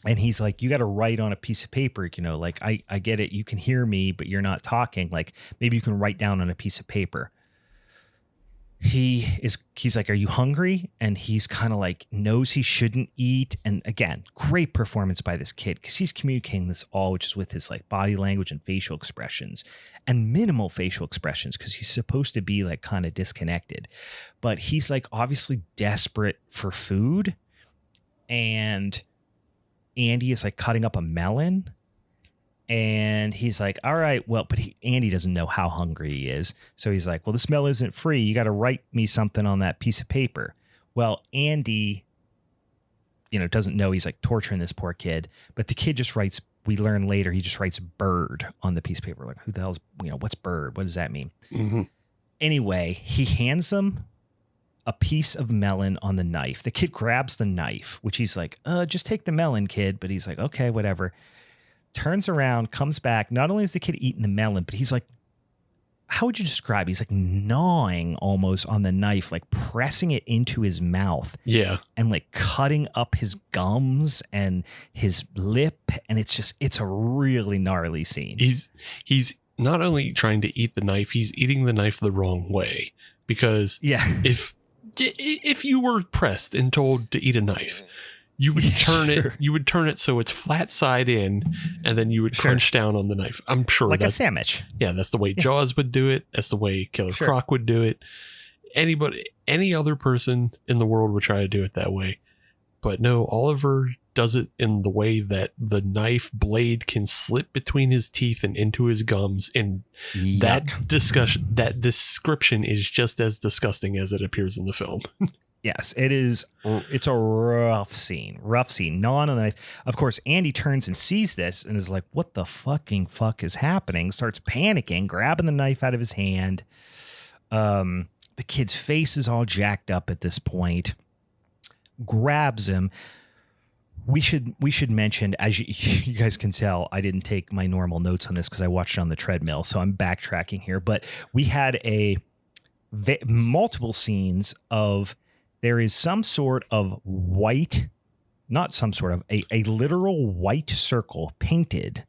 and he's like, you got to write on a piece of paper, like I get it. You can hear me, but you're not talking. Like maybe you can write down on a piece of paper. he's like, are you hungry? And he's kind of like knows he shouldn't eat. And again, great performance by this kid because he's communicating this all, which is with his like body language and facial expressions and minimal facial expressions because he's supposed to be like kind of disconnected. But he's like obviously desperate for food. And Andy is like cutting up a melon. And he's like, all right, well, but Andy doesn't know how hungry he is. So he's like, well, this melon isn't free. You got to write me something on that piece of paper. Well, Andy, doesn't know he's like torturing this poor kid. But the kid just writes, we learn later, he just writes bird on the piece of paper. Like, who the hell's, what's bird? What does that mean? Mm-hmm. Anyway, he hands them a piece of melon on the knife. The kid grabs the knife, which he's like, just take the melon, kid. But he's like, okay, whatever. Turns around, comes back. Not only is the kid eating the melon, but he's like, how would you describe? He's like gnawing almost on the knife, like pressing it into his mouth. Yeah. And like cutting up his gums and his lip. And it's a really gnarly scene. He's not only trying to eat the knife, he's eating the knife the wrong way. Because if you were pressed and told to eat a knife, you would turn it so it's flat side in, and then you would crunch down on the knife. I'm sure like a sandwich. Yeah, that's the way Jaws would do it. That's the way Killer Croc would do it. Any other person in the world would try to do it that way. But no, Oliver does it in the way that the knife blade can slip between his teeth and into his gums. And that description is just as disgusting as it appears in the film. Yes, it is. It's a rough scene. Gnawing on the knife. Of course, Andy turns and sees this and is like, what the fucking fuck is happening? Starts panicking, grabbing the knife out of his hand. The kid's face is all jacked up at this point. Grabs him. We should mention, as you guys can tell, I didn't take my normal notes on this because I watched it on the treadmill, so I'm backtracking here. But we had multiple scenes of there is some sort of white, not some sort of, a literal white circle painted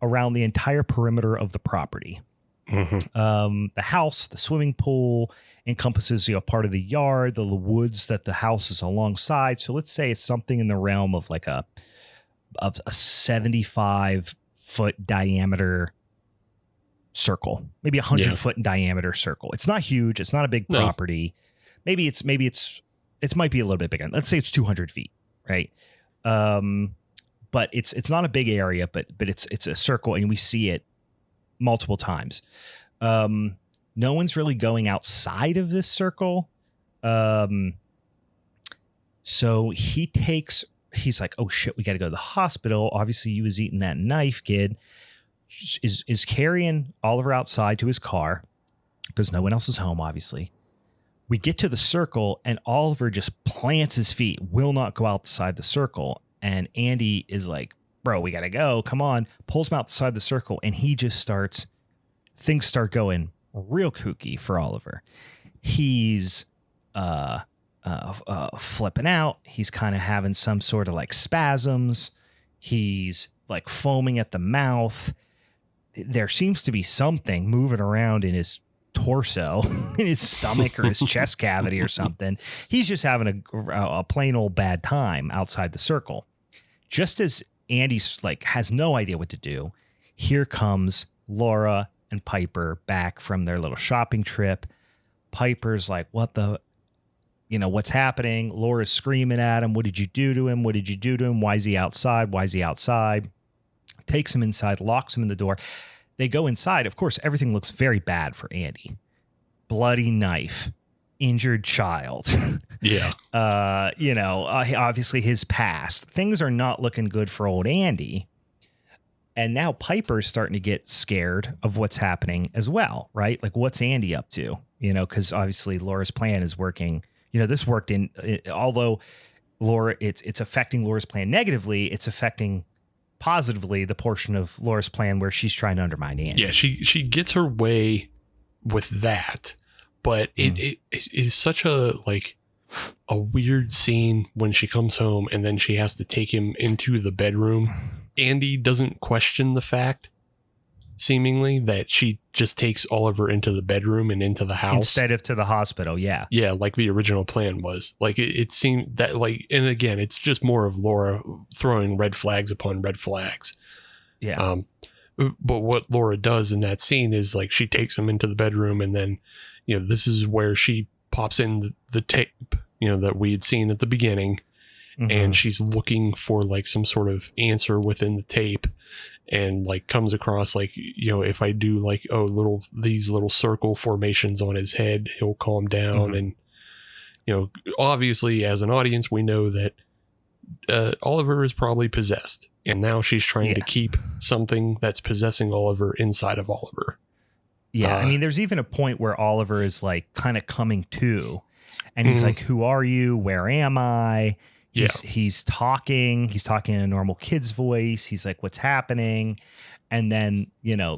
around the entire perimeter of the property. Mm-hmm. The house, the swimming pool encompasses part of the yard, the woods that the house is alongside. So let's say it's something in the realm of like a 75-foot diameter circle, maybe 100-foot in diameter circle. It's not huge. It's not a big property. Maybe it might be a little bit bigger. Let's say it's 200 feet, right? But it's not a big area, but it's a circle, and we see it multiple times. No one's really going outside of this circle. So he's like, oh shit, we got to go to the hospital. Obviously, you was eating that knife, kid. Is carrying Oliver outside to his car because no one else is home, obviously. We get to the circle and Oliver just plants his feet, will not go outside the circle. And Andy is like, bro, we got to go. Come on. Pulls him outside the circle. And he just things start going real kooky for Oliver. He's flipping out. He's kind of having some sort of like spasms. He's like foaming at the mouth. There seems to be something moving around in his torso, in his stomach or his chest cavity or something. He's just having a plain old bad time outside the circle. Just as Andy's like has no idea what to do, here comes Laura and Piper back from their little shopping trip. Piper's like, what's happening? Laura's screaming at him. What did you do to him? What did you do to him? Why is he outside? Why is he outside? Takes him inside, locks him in the door. They go inside. Of course, everything looks very bad for Andy. Bloody knife, injured child. Yeah. Obviously his past. Things are not looking good for old Andy. And now Piper's starting to get scared of what's happening as well, right? Like, what's Andy up to? Because obviously Laura's plan is working. This worked although Laura, it's affecting Laura's plan negatively, it's affecting positively the portion of Laura's plan where she's trying to undermine Andy. Yeah, she gets her way with that, but it is such a weird scene when she comes home and then she has to take him into the bedroom. Andy doesn't question the fact Mm-hmm. that she just takes Oliver into the bedroom and into the house instead of to the hospital. Yeah. Yeah, like the original plan was. Like it seemed that, like, and again, it's just more of Laura throwing red flags upon red flags. Yeah. But what Laura does in that scene is, like, she takes him into the bedroom, and then, this is where she pops in the tape, that we had seen at the beginning, Mm-hmm. and she's looking for like some sort of answer within the tape, and like comes across like, if I do like, these little circle formations on his head, he'll calm down. Mm-hmm. And obviously as an audience, we know that Oliver is probably possessed, and now she's trying to keep something that's possessing Oliver inside of Oliver. Yeah. I mean, there's even a point where Oliver is like kind of coming to, and he's like, who are you? Where am I? He's talking in a normal kid's voice. He's like, what's happening? And then,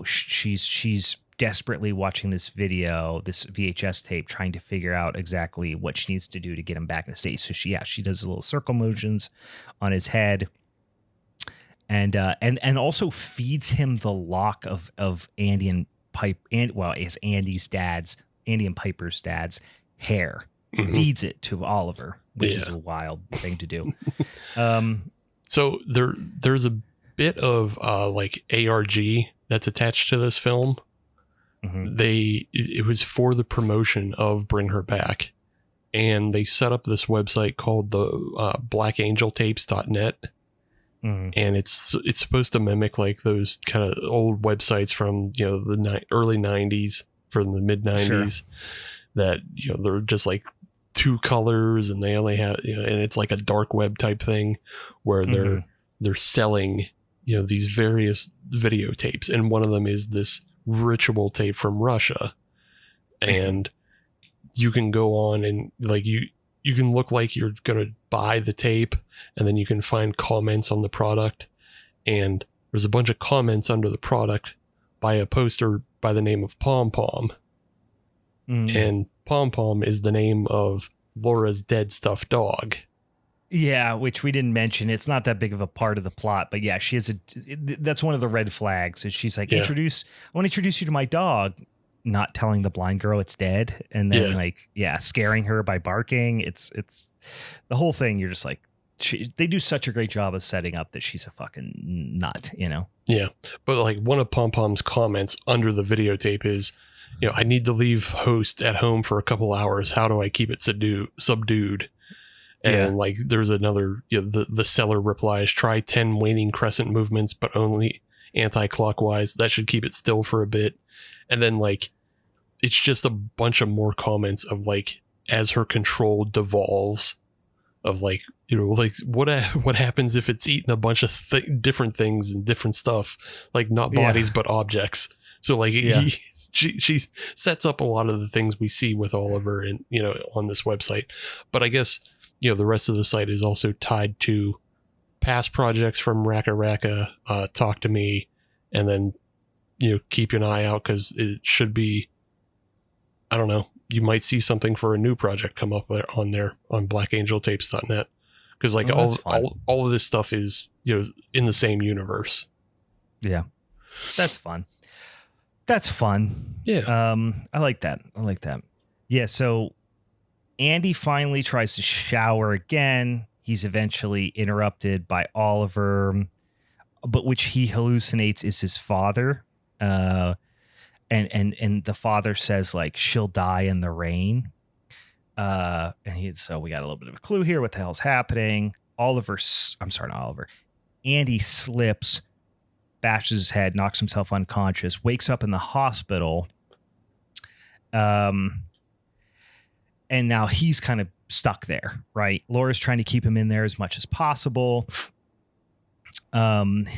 she's desperately watching this video, this VHS tape, trying to figure out exactly what she needs to do to get him back in the state. So she does little circle motions on his head, and also feeds him the lock of Andy and Andy and Piper's dad's hair. Feeds it to Oliver, which is a wild thing to do. So there's a bit of like ARG that's attached to this film. Mm-hmm. It was for the promotion of Bring Her Back, and they set up this website called the blackangeltapes.net. Mm-hmm. And it's supposed to mimic like those kind of old websites from the early 90s, from the mid 90s, that they're just like 2 colors, and they only have and it's like a dark web type thing where they're selling these various videotapes, and one of them is this ritual tape from Russia, and you can go on and like you can look like you're gonna buy the tape, and then you can find comments on the product, and there's a bunch of comments under the product by a poster by the name of Pom Pom. And Pom Pom is the name of Laura's dead stuffed dog. Yeah, which we didn't mention. It's not that big of a part of the plot, but yeah, she has that's one of the red flags. Is she's like, I want to introduce you to my dog, not telling the blind girl it's dead, and then scaring her by barking. It's the whole thing. You're just like, they do such a great job of setting up that she's a fucking nut, Yeah, but like one of Pom Pom's comments under the videotape is, I need to leave host at home for a couple hours. How do I keep it subdued? And like, there's another, the seller replies, try 10 waning crescent movements, but only anti-clockwise. That should keep it still for a bit. And then like, it's just a bunch of more comments of like, as her control devolves, of like, like what happens if it's eating a bunch of different things and different stuff, like not bodies, but objects. So like she sets up a lot of the things we see with Oliver and, on this website. But I guess, the rest of the site is also tied to past projects from Raka Raka, Talk to Me, and then, keep an eye out, because it should be, I don't know, you might see something for a new project come up on blackangeltapes.net. Because like all of this stuff is, in the same universe. Yeah, that's fun. Yeah. I like that. Yeah. So Andy finally tries to shower again. He's eventually interrupted by Oliver, but which he hallucinates is his father. And the father says like, she'll die in the rain. So we got a little bit of a clue here. What the hell's happening? Andy slips, bashes his head, knocks himself unconscious, wakes up in the hospital. And now he's kind of stuck there, right? Laura's trying to keep him in there as much as possible. And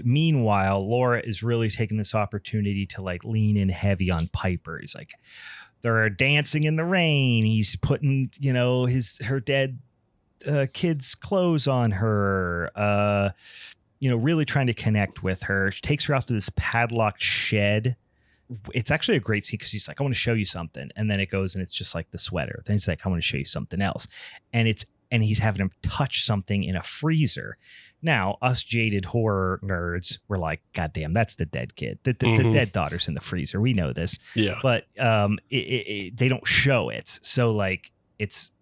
meanwhile, Laura is really taking this opportunity to like lean in heavy on Piper. He's like, they're dancing in the rain. He's putting, her dead kid's clothes on her, really trying to connect with her. She takes her out to this padlocked shed. It's actually a great scene because he's like, I want to show you something. And then it goes and it's just like the sweater. Then he's like, I want to show you something else. And it's and he's having him touch something in a freezer. Now, us jaded horror nerds were like, God damn, that's the dead kid. The dead daughter's in the freezer. We know this. Yeah. But they don't show it. So like it's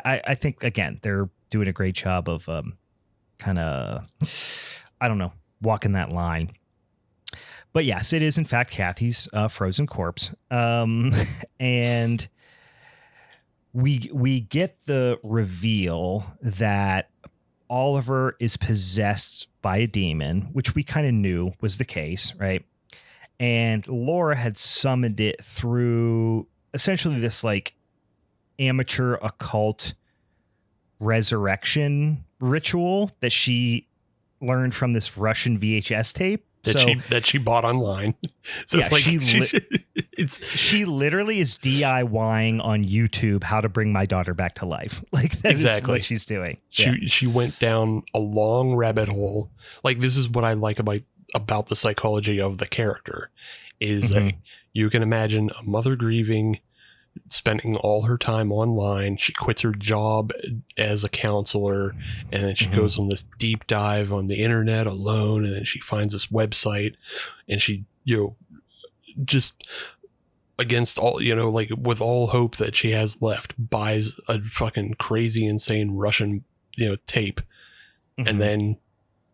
I think, again, they're doing a great job of kind of, I don't know, walking that line. But yes, it is in fact Kathy's frozen corpse. And we get the reveal that Oliver is possessed by a demon, which we kind of knew was the case, right? And Laura had summoned it through essentially this like amateur occult resurrection ritual that she learned from this Russian VHS tape. That she bought online. So yeah, like she literally is DIYing on YouTube how to bring my daughter back to life. Like that's exactly what she's doing. She went down a long rabbit hole. Like this is what I like about the psychology of the character is that you can imagine a mother grieving, spending all her time online. She quits her job as a counselor, and then she goes on this deep dive on the internet alone, and then she finds this website, and she, just against all, like with all hope that she has left, buys a fucking crazy, insane Russian, tape, and then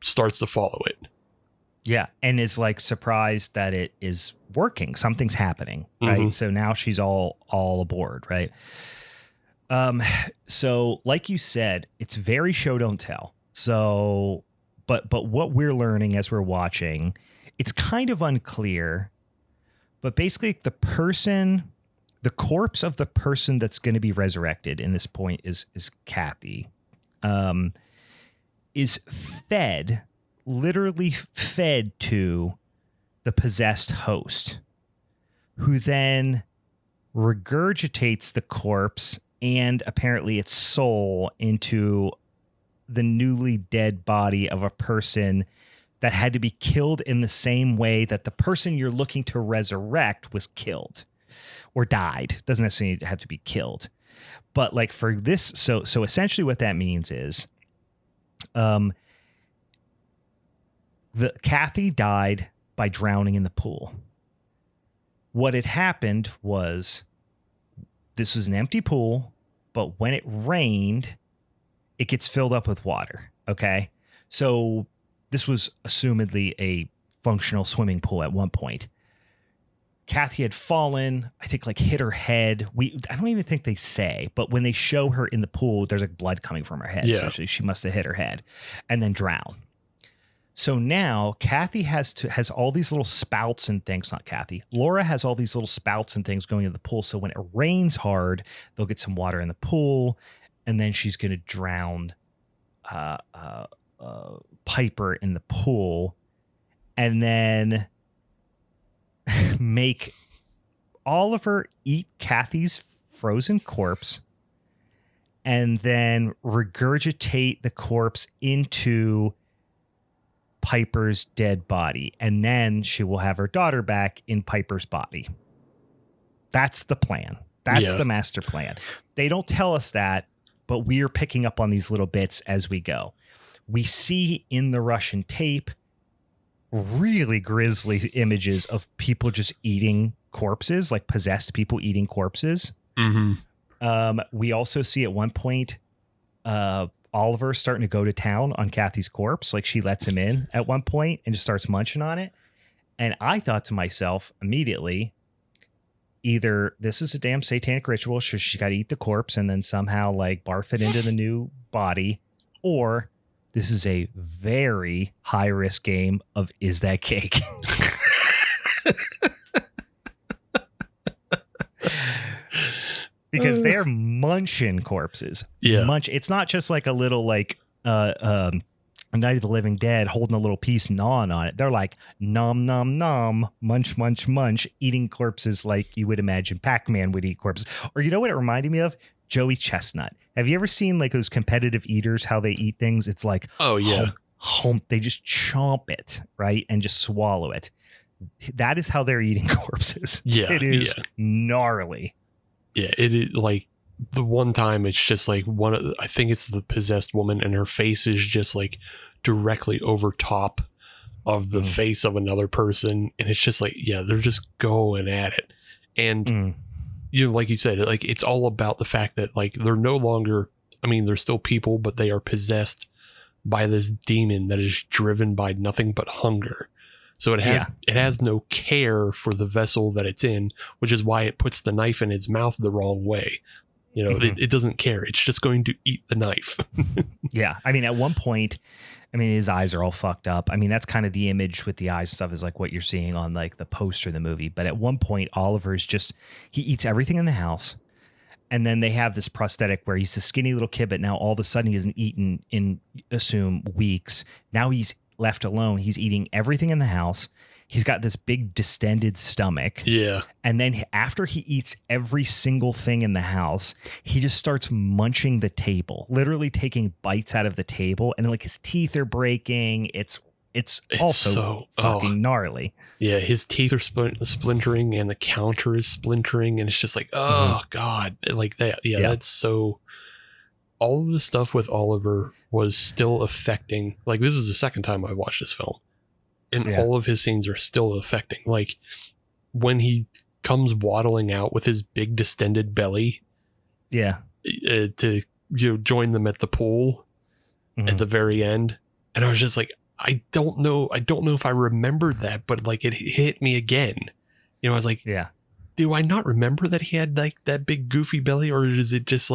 starts to follow it. Yeah, and is like surprised that it is working. Something's happening, right? So now she's all aboard, right? So like you said, it's very show don't tell. So, but what we're learning as we're watching, it's kind of unclear. But basically, the corpse of the person that's going to be resurrected in this point is Kathy, is literally fed to the possessed host, who then regurgitates the corpse and apparently its soul into the newly dead body of a person that had to be killed in the same way that the person you're looking to resurrect was killed or died. Doesn't necessarily have to be killed. But like for this, so essentially what that means is the Kathy died by drowning in the pool. What had happened was this was an empty pool, but when it rained, it gets filled up with water. Okay. So this was assumedly a functional swimming pool at one point. Kathy had fallen, I think, like hit her head. I don't even think they say, but when they show her in the pool, there's like blood coming from her head. Yeah. So she must have hit her head and then drowned. So now Kathy has all these little spouts and things. Not Kathy. Laura has all these little spouts and things going into the pool. So when it rains hard, they'll get some water in the pool, and then she's going to drown Piper in the pool, and then make Oliver eat Kathy's frozen corpse, and then regurgitate the corpse into Piper's dead body, and then she will have her daughter back in Piper's body. That's the plan. That's the master plan. They don't tell us that, but we are picking up on these little bits as we go. We see in the Russian tape really grisly images of people just eating corpses, like possessed people eating corpses. We also see at one point Oliver starting to go to town on Kathy's corpse. Like she lets him in at one point and just starts munching on it. And I thought to myself immediately, either this is a damn satanic ritual, so she's got to eat the corpse and then somehow like barf it into the new body, or this is a very high risk game of is that cake? Because they're munching corpses. Yeah. It's not just like a little like a Night of the Living Dead holding a little piece gnawing on it. They're like nom nom nom, munch munch munch, eating corpses like you would imagine Pac-Man would eat corpses. Or you know what it reminded me of? Joey Chestnut. Have you ever seen like those competitive eaters, how they eat things? It's like, oh yeah, hump, they just chomp it, right? And just swallow it. That is how they're eating corpses. Yeah. It is gnarly. Yeah, it is like the one time it's just like I think it's the possessed woman, and her face is just like directly over top of the face of another person, and it's just like, yeah, they're just going at it. And you know, like you said, like it's all about the fact that like they're no longer, I mean, they're still people, but they are possessed by this demon that is driven by nothing but hunger. So it has no care for the vessel that it's in, which is why it puts the knife in its mouth the wrong way. You know, it doesn't care. It's just going to eat the knife. Yeah. I mean, at one point, I mean, his eyes are all fucked up. I mean, that's kind of the image with the eyes stuff is like what you're seeing on like the poster of the movie. But at one point, Oliver is just, he eats everything in the house. And then they have this prosthetic where he's a skinny little kid, but now all of a sudden he hasn't eaten in, assume, weeks. Now he's left alone. He's eating everything in the house. He's got this big distended stomach. Yeah. And then after he eats every single thing in the house, he just starts munching the table, literally taking bites out of the table. And like his teeth are breaking. It's also so fucking gnarly. Yeah. His teeth are splintering and the counter is splintering. And it's just like, oh God, like that. Yeah. That's so, all of the stuff with Oliver was still affecting. Like, this is the second time I watched this film. And all of his scenes are still affecting. Like when he comes waddling out with his big distended belly, to join them at the pool at the very end, and I was just like, I don't know if I remembered that, but like it hit me again. You know, I was like, do I not remember that he had like that big goofy belly, or is it just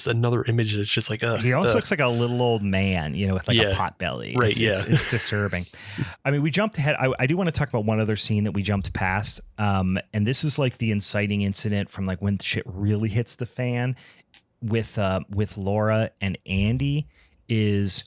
another image that's just like, he also looks like a little old man, you know, with like a pot belly. Right. It's disturbing. I mean, we jumped ahead. I do want to talk about one other scene that we jumped past. And this is like the inciting incident from like when shit really hits the fan with Laura and Andy. Is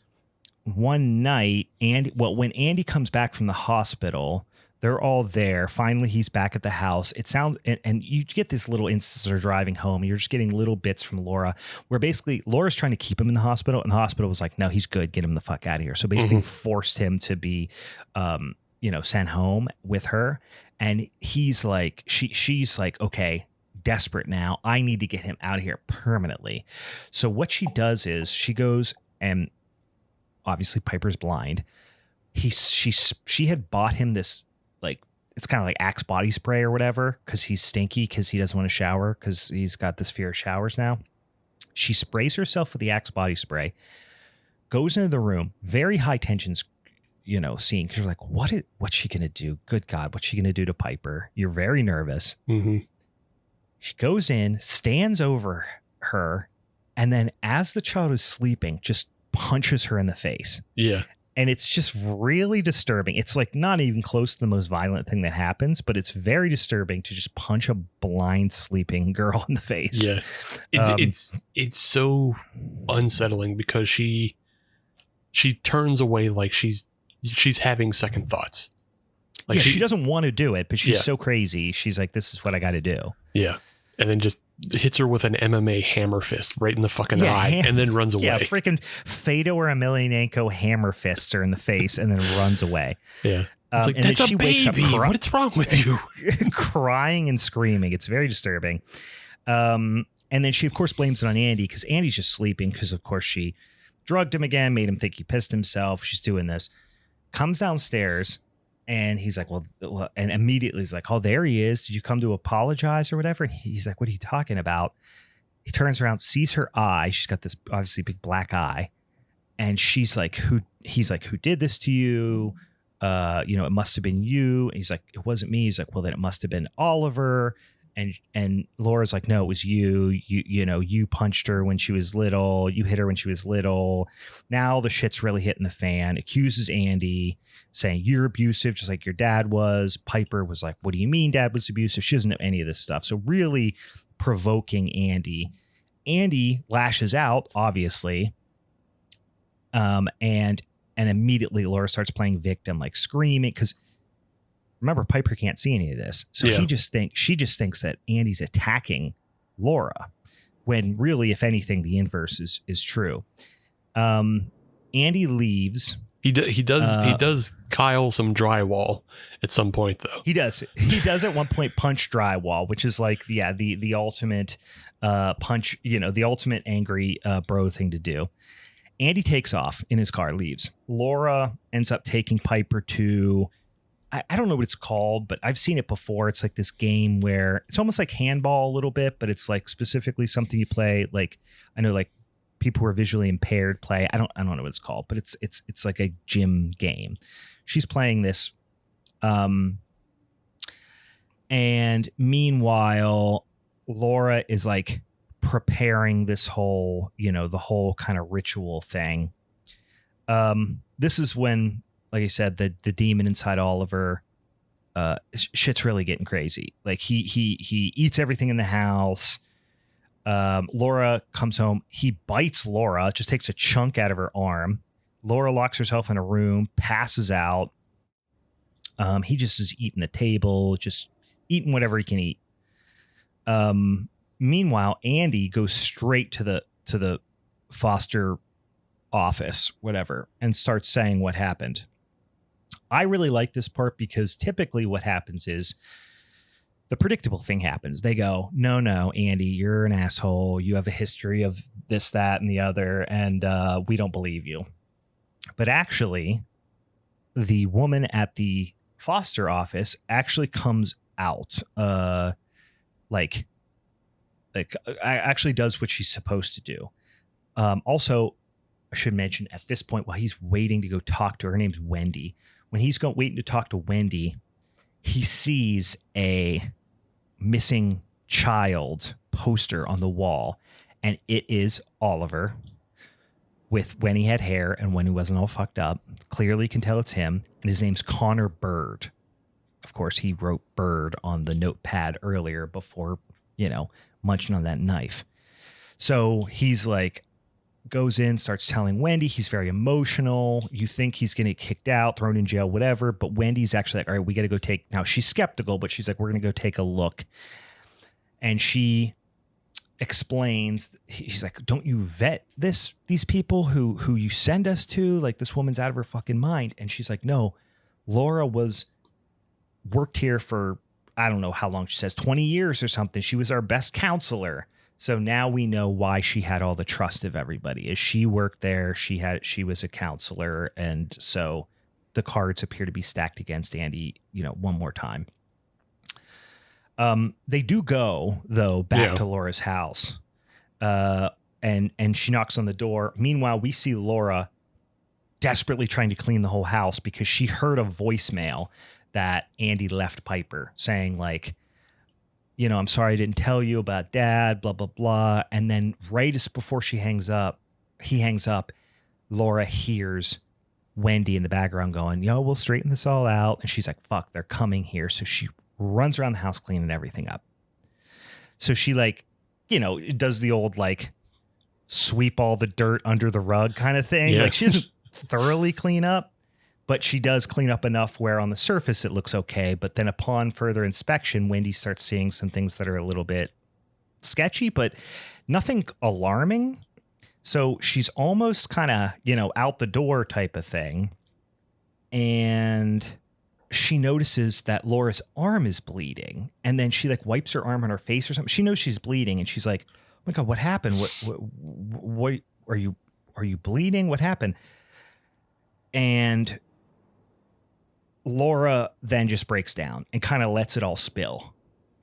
one night, when Andy comes back from the hospital, they're all there. Finally, he's back at the house. It sounds, and you get this little instance of driving home. You're just getting little bits from Laura, where basically Laura's trying to keep him in the hospital, and the hospital was like, "No, he's good. Get him the fuck out of here." So basically, forced him to be, sent home with her. And he's like, she's like, okay, desperate now. I need to get him out of here permanently. So what she does is she goes, and obviously Piper's blind. She had bought him this, like, it's kind of like Axe body spray or whatever, because he's stinky, because he doesn't want to shower, because he's got this fear of showers now. She sprays herself with the Axe body spray, goes into the room, very high tensions, scene, because you're like, what's she gonna do? Good God, what's she gonna do to Piper? You're very nervous. She goes in, stands over her, and then as the child is sleeping, just punches her in the face. Yeah. And it's just really disturbing. It's like not even close to the most violent thing that happens, but it's very disturbing to just punch a blind sleeping girl in the face. Yeah. It's so unsettling, because she turns away like she's having second thoughts. Like she doesn't want to do it, but she's so crazy. She's like, this is what I got to do. Yeah. And then just hits her with an MMA hammer fist right in the fucking eye, and then runs away. Yeah, freaking Fado or Emelianenko hammer fists her in the face and then runs away. Yeah. It's like, that's a baby. What's wrong with you? Crying and screaming. It's very disturbing. And then she, of course, blames it on Andy, because Andy's just sleeping, because, of course, she drugged him again, made him think he pissed himself. She's doing this. Comes downstairs. And he's like, well, and immediately he's like, oh, there he is. Did you come to apologize or whatever? And he's like, what are you talking about? He turns around, sees her eye. She's got this obviously big black eye. And she's like, he's like, who did this to you? It must have been you. And he's like, it wasn't me. He's like, well, then it must have been Oliver. And Laura's like, no, it was you. You punched her when she was little. You hit her when she was little. Now the shit's really hitting the fan. Accuses Andy, saying you're abusive, just like your dad was. Piper was like, what do you mean dad was abusive? She doesn't know any of this stuff. So really provoking Andy. Andy lashes out, obviously. And immediately Laura starts playing victim, like screaming, because remember, Piper can't see any of this. So she just thinks that Andy's attacking Laura, when really, if anything, the inverse is true. Andy leaves. He does Kyle some drywall at some point though. He does at one point punch drywall, which is like the ultimate punch, the ultimate angry bro thing to do. Andy takes off in his car, leaves. Laura ends up taking Piper to, I don't know what it's called, but I've seen it before. It's like this game where it's almost like handball a little bit, but it's like specifically something you play. Like I know like people who are visually impaired play. I don't know what it's called, but it's like a gym game. She's playing this. And meanwhile, Laura is like preparing this whole, the whole kind of ritual thing. This is when, like I said, the demon inside Oliver, shit's really getting crazy. Like he eats everything in the house. Laura comes home. He bites Laura, just takes a chunk out of her arm. Laura locks herself in a room, passes out. He just is eating the table, just eating whatever he can eat. Meanwhile, Andy goes straight to the foster office, whatever, and starts saying what happened. I really like this part because typically what happens is the predictable thing happens. They go, no, Andy, you're an asshole. You have a history of this, that, and the other, and we don't believe you. But actually, the woman at the foster office actually comes out, actually does what she's supposed to do. Also, I should mention at this point, while he's waiting to go talk to her, her name's Wendy. When he's waiting to talk to Wendy, he sees a missing child poster on the wall, and it is Oliver with when he had hair and when he wasn't all fucked up. Clearly can tell it's him, and his name's Connor Bird. Of course, he wrote Bird on the notepad earlier before, munching on that knife. So he's like, goes in, starts telling Wendy. He's very emotional. You think he's going to get kicked out, thrown in jail, whatever. But Wendy's actually like, all right, we got to go take. Now she's skeptical, but she's like, we're going to go take a look. And she explains, she's like, don't you vet these people who you send us to? Like, this woman's out of her fucking mind. And she's like, no, Laura worked here for, I don't know how long, she says 20 years or something. She was our best counselor. So now we know why she had all the trust of everybody. Is she worked there, she was a counselor, and so the cards appear to be stacked against Andy, one more time. They do go though back to Laura's house. And she knocks on the door. Meanwhile, we see Laura desperately trying to clean the whole house because she heard a voicemail that Andy left Piper saying like, I'm sorry I didn't tell you about Dad, blah, blah, blah. And then right as before he hangs up, Laura hears Wendy in the background going, we'll straighten this all out. And she's like, fuck, they're coming here. So she runs around the house cleaning everything up. So she does the old sweep all the dirt under the rug kind of thing. Yeah. She doesn't thoroughly clean up, but she does clean up enough where on the surface it looks okay. But then upon further inspection, Wendy starts seeing some things that are a little bit sketchy, but nothing alarming. So she's almost kind of, out the door type of thing. And she notices that Laura's arm is bleeding. And then she wipes her arm on her face or something. She knows she's bleeding. And she's like, oh my God, what happened? What are you bleeding? What happened? And Laura then just breaks down and kind of lets it all spill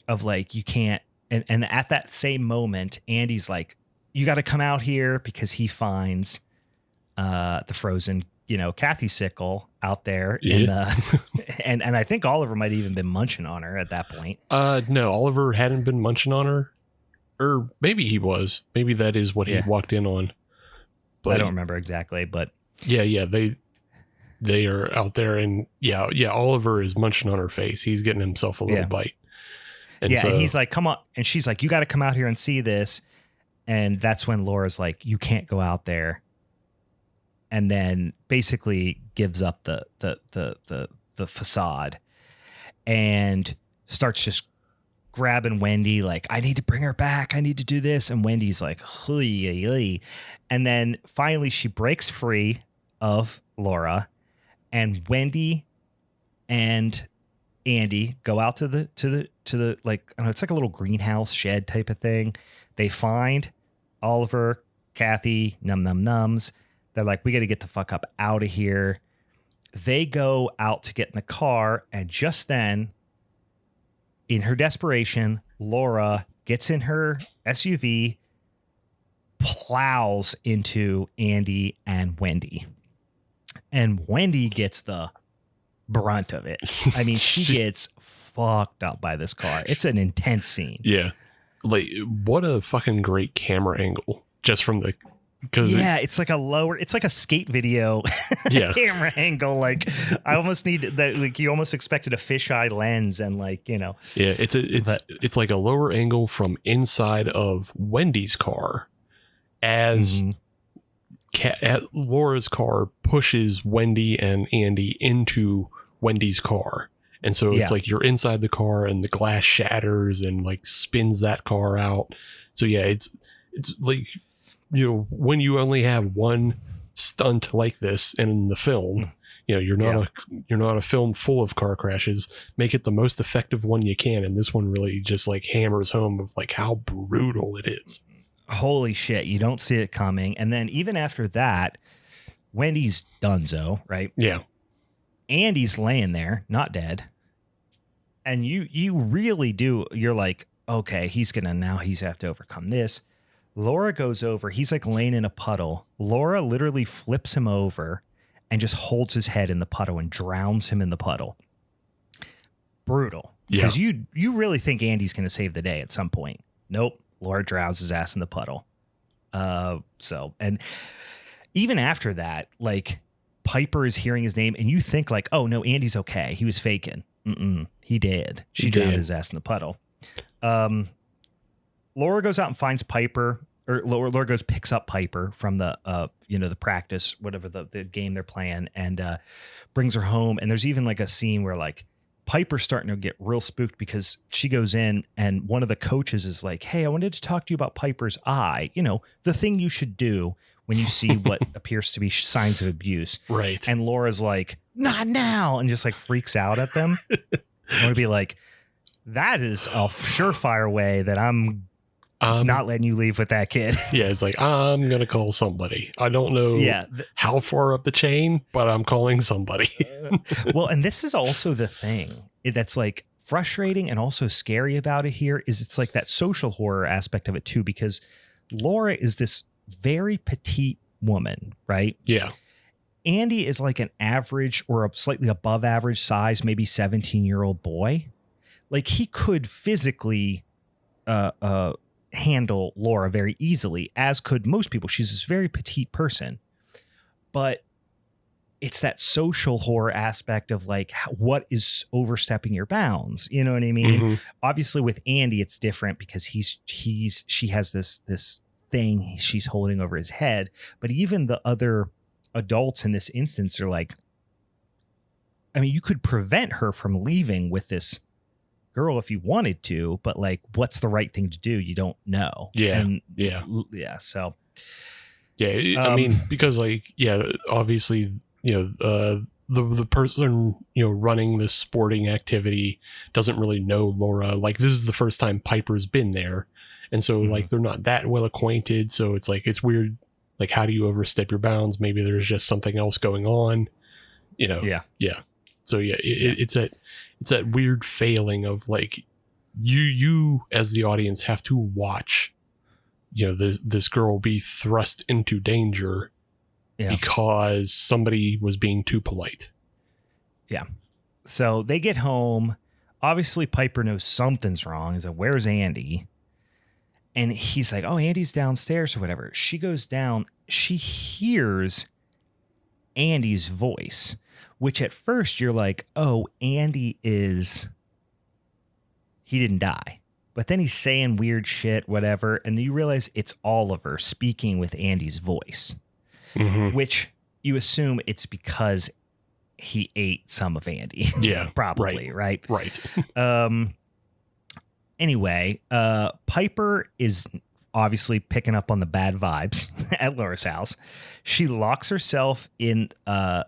of you can't. And at that same moment, Andy's like, you got to come out here because he finds the frozen, Kathy sickle out there. Yeah. And I think Oliver might have even been munching on her at that point. No, Oliver hadn't been munching on her, or maybe he was. Maybe that is what he walked in on. But I don't remember exactly, but yeah, they are out there, and Oliver is munching on her face. He's getting himself a little bite. And and he's like, come on. And she's like, you got to come out here and see this. And that's when Laura's like, you can't go out there. And then basically gives up the facade and starts just grabbing Wendy. Like, I need to bring her back. I need to do this. And Wendy's like, hui. And then finally she breaks free of Laura, and Wendy and Andy go out to the like, I don't know, it's like a little greenhouse shed type of thing. They find Oliver, Kathy, nums. They're like, we got to get the fuck up out of here. They go out to get in the car, and just then, in her desperation, Laura gets in her SUV, plows into Andy and Wendy. And Wendy gets the brunt of it. I mean, she gets fucked up by this car. It's an intense scene. Yeah. Like, what a fucking great camera angle just from the... it's like a skate video camera angle. Like, I almost need that. Like, you almost expected a fisheye lens and like, you know. Yeah, it's like a lower angle from inside of Wendy's car as Laura's car pushes Wendy and Andy into Wendy's car. And so it's like you're inside the car and the glass shatters and like spins that car out. So yeah, it's like, you know, when you only have one stunt like this in the film, you know, you're not a film full of car crashes. Make it the most effective one you can. And this one really just like hammers home of like how brutal it is. Holy shit. You don't see it coming. And then even after that, Wendy's donezo, right? Yeah. Andy's laying there, not dead. And you really do. You're like, okay, he's have to overcome this. Laura goes over. He's like laying in a puddle. Laura literally flips him over and just holds his head in the puddle and drowns him in the puddle. Brutal. Because you really think Andy's going to save the day at some point. Nope. Laura drowns his ass in the puddle. And even after that, like, Piper is hearing his name and you think like, oh no, Andy's okay. He was faking. He did. She drowned his ass in the puddle. Laura goes out and finds Piper, or Laura goes, picks up Piper from the, the practice, whatever the game they're playing, and brings her home. And there's even like a scene where like Piper's starting to get real spooked because she goes in and one of the coaches is like, hey, I wanted to talk to you about Piper's eye. You know, the thing you should do when you see what appears to be signs of abuse. Right. And Laura's like, not now. And just like freaks out at them. I want to be like, that is a surefire way that I'm not letting you leave with that kid. Yeah, it's like, I'm going to call somebody. I don't know how far up the chain, but I'm calling somebody. Well, and this is also the thing that's like frustrating and also scary about it here is it's like that social horror aspect of it too, because Laura is this very petite woman, right? Yeah. Andy is like an average or a slightly above average size, maybe 17-year-old boy. Like he could physically handle Laura very easily, as could most people. She's this very petite person, but it's that social horror aspect of like, what is overstepping your bounds? You know what I mean? Mm-hmm. Obviously with Andy, it's different because she has this thing she's holding over his head, but even the other adults in this instance are like, I mean, you could prevent her from leaving with this girl if you wanted to, but like, what's the right thing to do? You don't know. Yeah. And So, yeah, I mean, because like, obviously, the person, running this sporting activity doesn't really know Laura. Like, this is the first time Piper's been there. And so like, they're not that well acquainted. So it's like, it's weird. Like, how do you overstep your bounds? Maybe there's just something else going on, Yeah. So yeah, it's that weird failing of like, you as the audience have to watch, this girl be thrust into danger because somebody was being too polite. Yeah. So they get home. Obviously, Piper knows something's wrong. He's like, where's Andy? And he's like, oh, Andy's downstairs or whatever. She goes down. She hears Andy's voice, which at first you're like, oh, Andy he didn't die. But then he's saying weird shit, whatever. And then you realize it's Oliver speaking with Andy's voice, which you assume it's because he ate some of Andy. Yeah. Probably, right? Right. Anyway, Piper is obviously picking up on the bad vibes at Laura's house. She locks herself in, in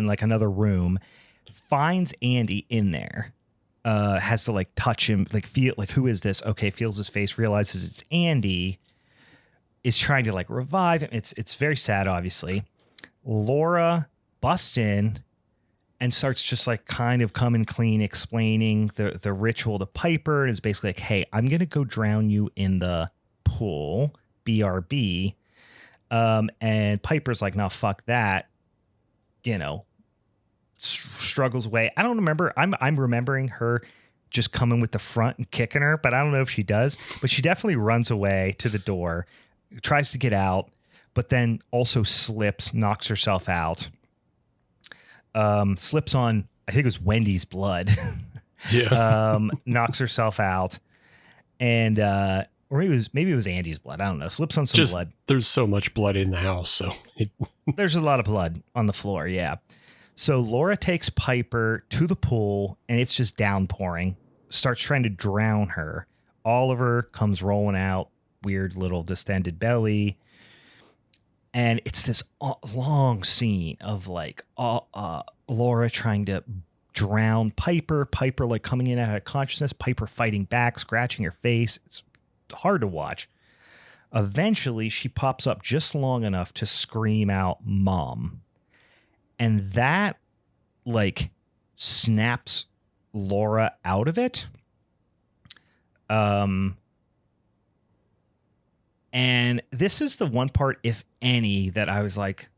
like another room, finds Andy in there, has to like touch him, like feel like, who is this? Okay. Feels his face, realizes it's Andy, is trying to like revive him. It's very sad, obviously. Laura busts in and starts just like kind of coming clean, explaining the ritual to Piper. And is basically like, hey, I'm going to go drown you in the pool, BRB. And Piper's like, no, fuck that. You know, struggles away. I don't remember. I'm remembering her just coming with the front and kicking her, but I don't know if she does. But she definitely runs away to the door, tries to get out, but then also slips, knocks herself out. Slips on, I think it was Wendy's blood. Yeah. Knocks herself out, and or maybe it was Andy's blood. I don't know. Slips on some blood. There's so much blood in the house, so there's a lot of blood on the floor. Yeah. So Laura takes Piper to the pool, and it's just downpouring. Starts trying to drown her. Oliver comes rolling out, weird little distended belly. And it's this long scene of like Laura trying to drown Piper like coming in out of consciousness, Piper fighting back, scratching her face. It's hard to watch. Eventually, she pops up just long enough to scream out, "Mom." And that like snaps Laura out of it. And this is the one part, if any, that I was like,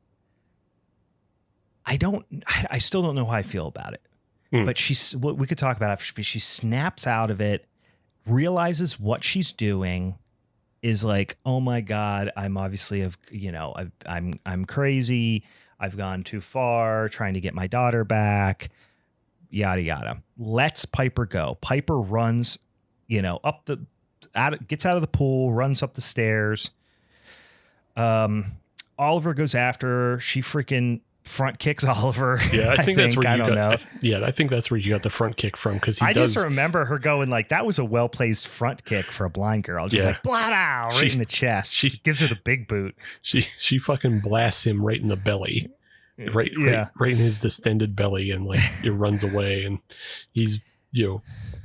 I still don't know how I feel about it. But we could talk about it. She snaps out of it, realizes what she's doing, is like, oh my God, I'm obviously I'm crazy. I've gone too far trying to get my daughter back. Yada yada. Lets Piper go. Piper runs, gets out of the pool, runs up the stairs. Oliver goes after her. She freaking front kicks Oliver. Yeah, I think that's where I don't know. I think that's where you got the front kick from, because I just remember her going like, that was a well placed front kick for a blind girl. Just like blah, right in the chest. She gives her the big boot. She fucking blasts him right in the belly, right in his distended belly, and like it runs away, and he's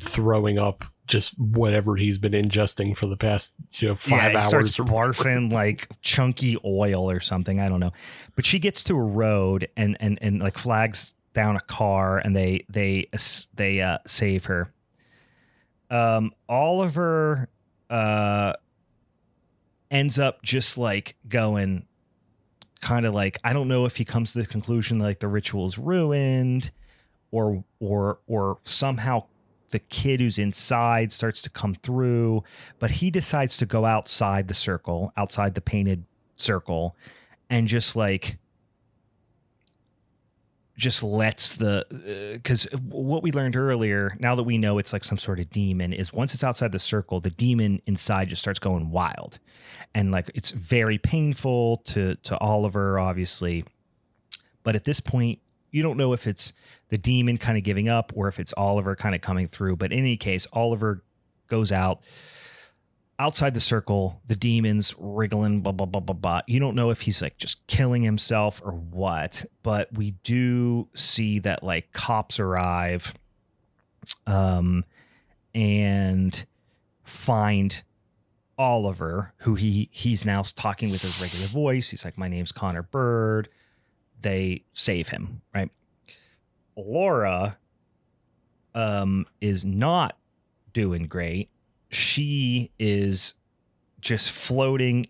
throwing up just whatever he's been ingesting for the past 5 hours. Starts barfing like chunky oil or something. I don't know. But she gets to a road and like flags down a car, and they save her. Oliver ends up just like going kind of like, I don't know if he comes to the conclusion like the ritual is ruined or somehow the kid who's inside starts to come through, but he decides to go outside the circle, outside the painted circle, and just lets because what we learned earlier, now that we know it's like some sort of demon, is once it's outside the circle, the demon inside just starts going wild. And like, it's very painful to Oliver, obviously. But at this point, you don't know if it's the demon kind of giving up or if it's Oliver kind of coming through. But in any case, Oliver goes outside the circle, the demon's wriggling, blah, blah, blah, blah, blah. You don't know if he's like just killing himself or what, but we do see that like cops arrive and find Oliver, who he's now talking with his regular voice. He's like, my name's Connor Bird. They save him, right? Laura is not doing great. She is just floating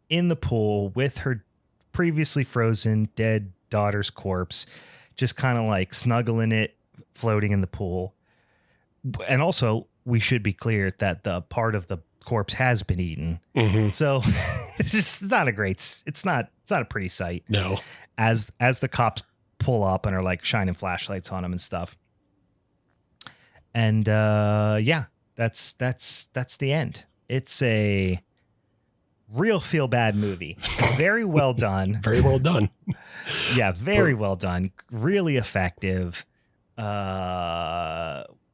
in the pool with her previously frozen dead daughter's corpse, just kind of like snuggling it, floating in the pool. And also, we should be clear that the part of the corpse has been eaten. Mm-hmm. So it's just not a great, it's not a pretty sight. No. As the cops pull up and are like shining flashlights on him and stuff. And that's the end. It's a real feel bad movie. Very well done. Very well done. Yeah, very well done. Really effective.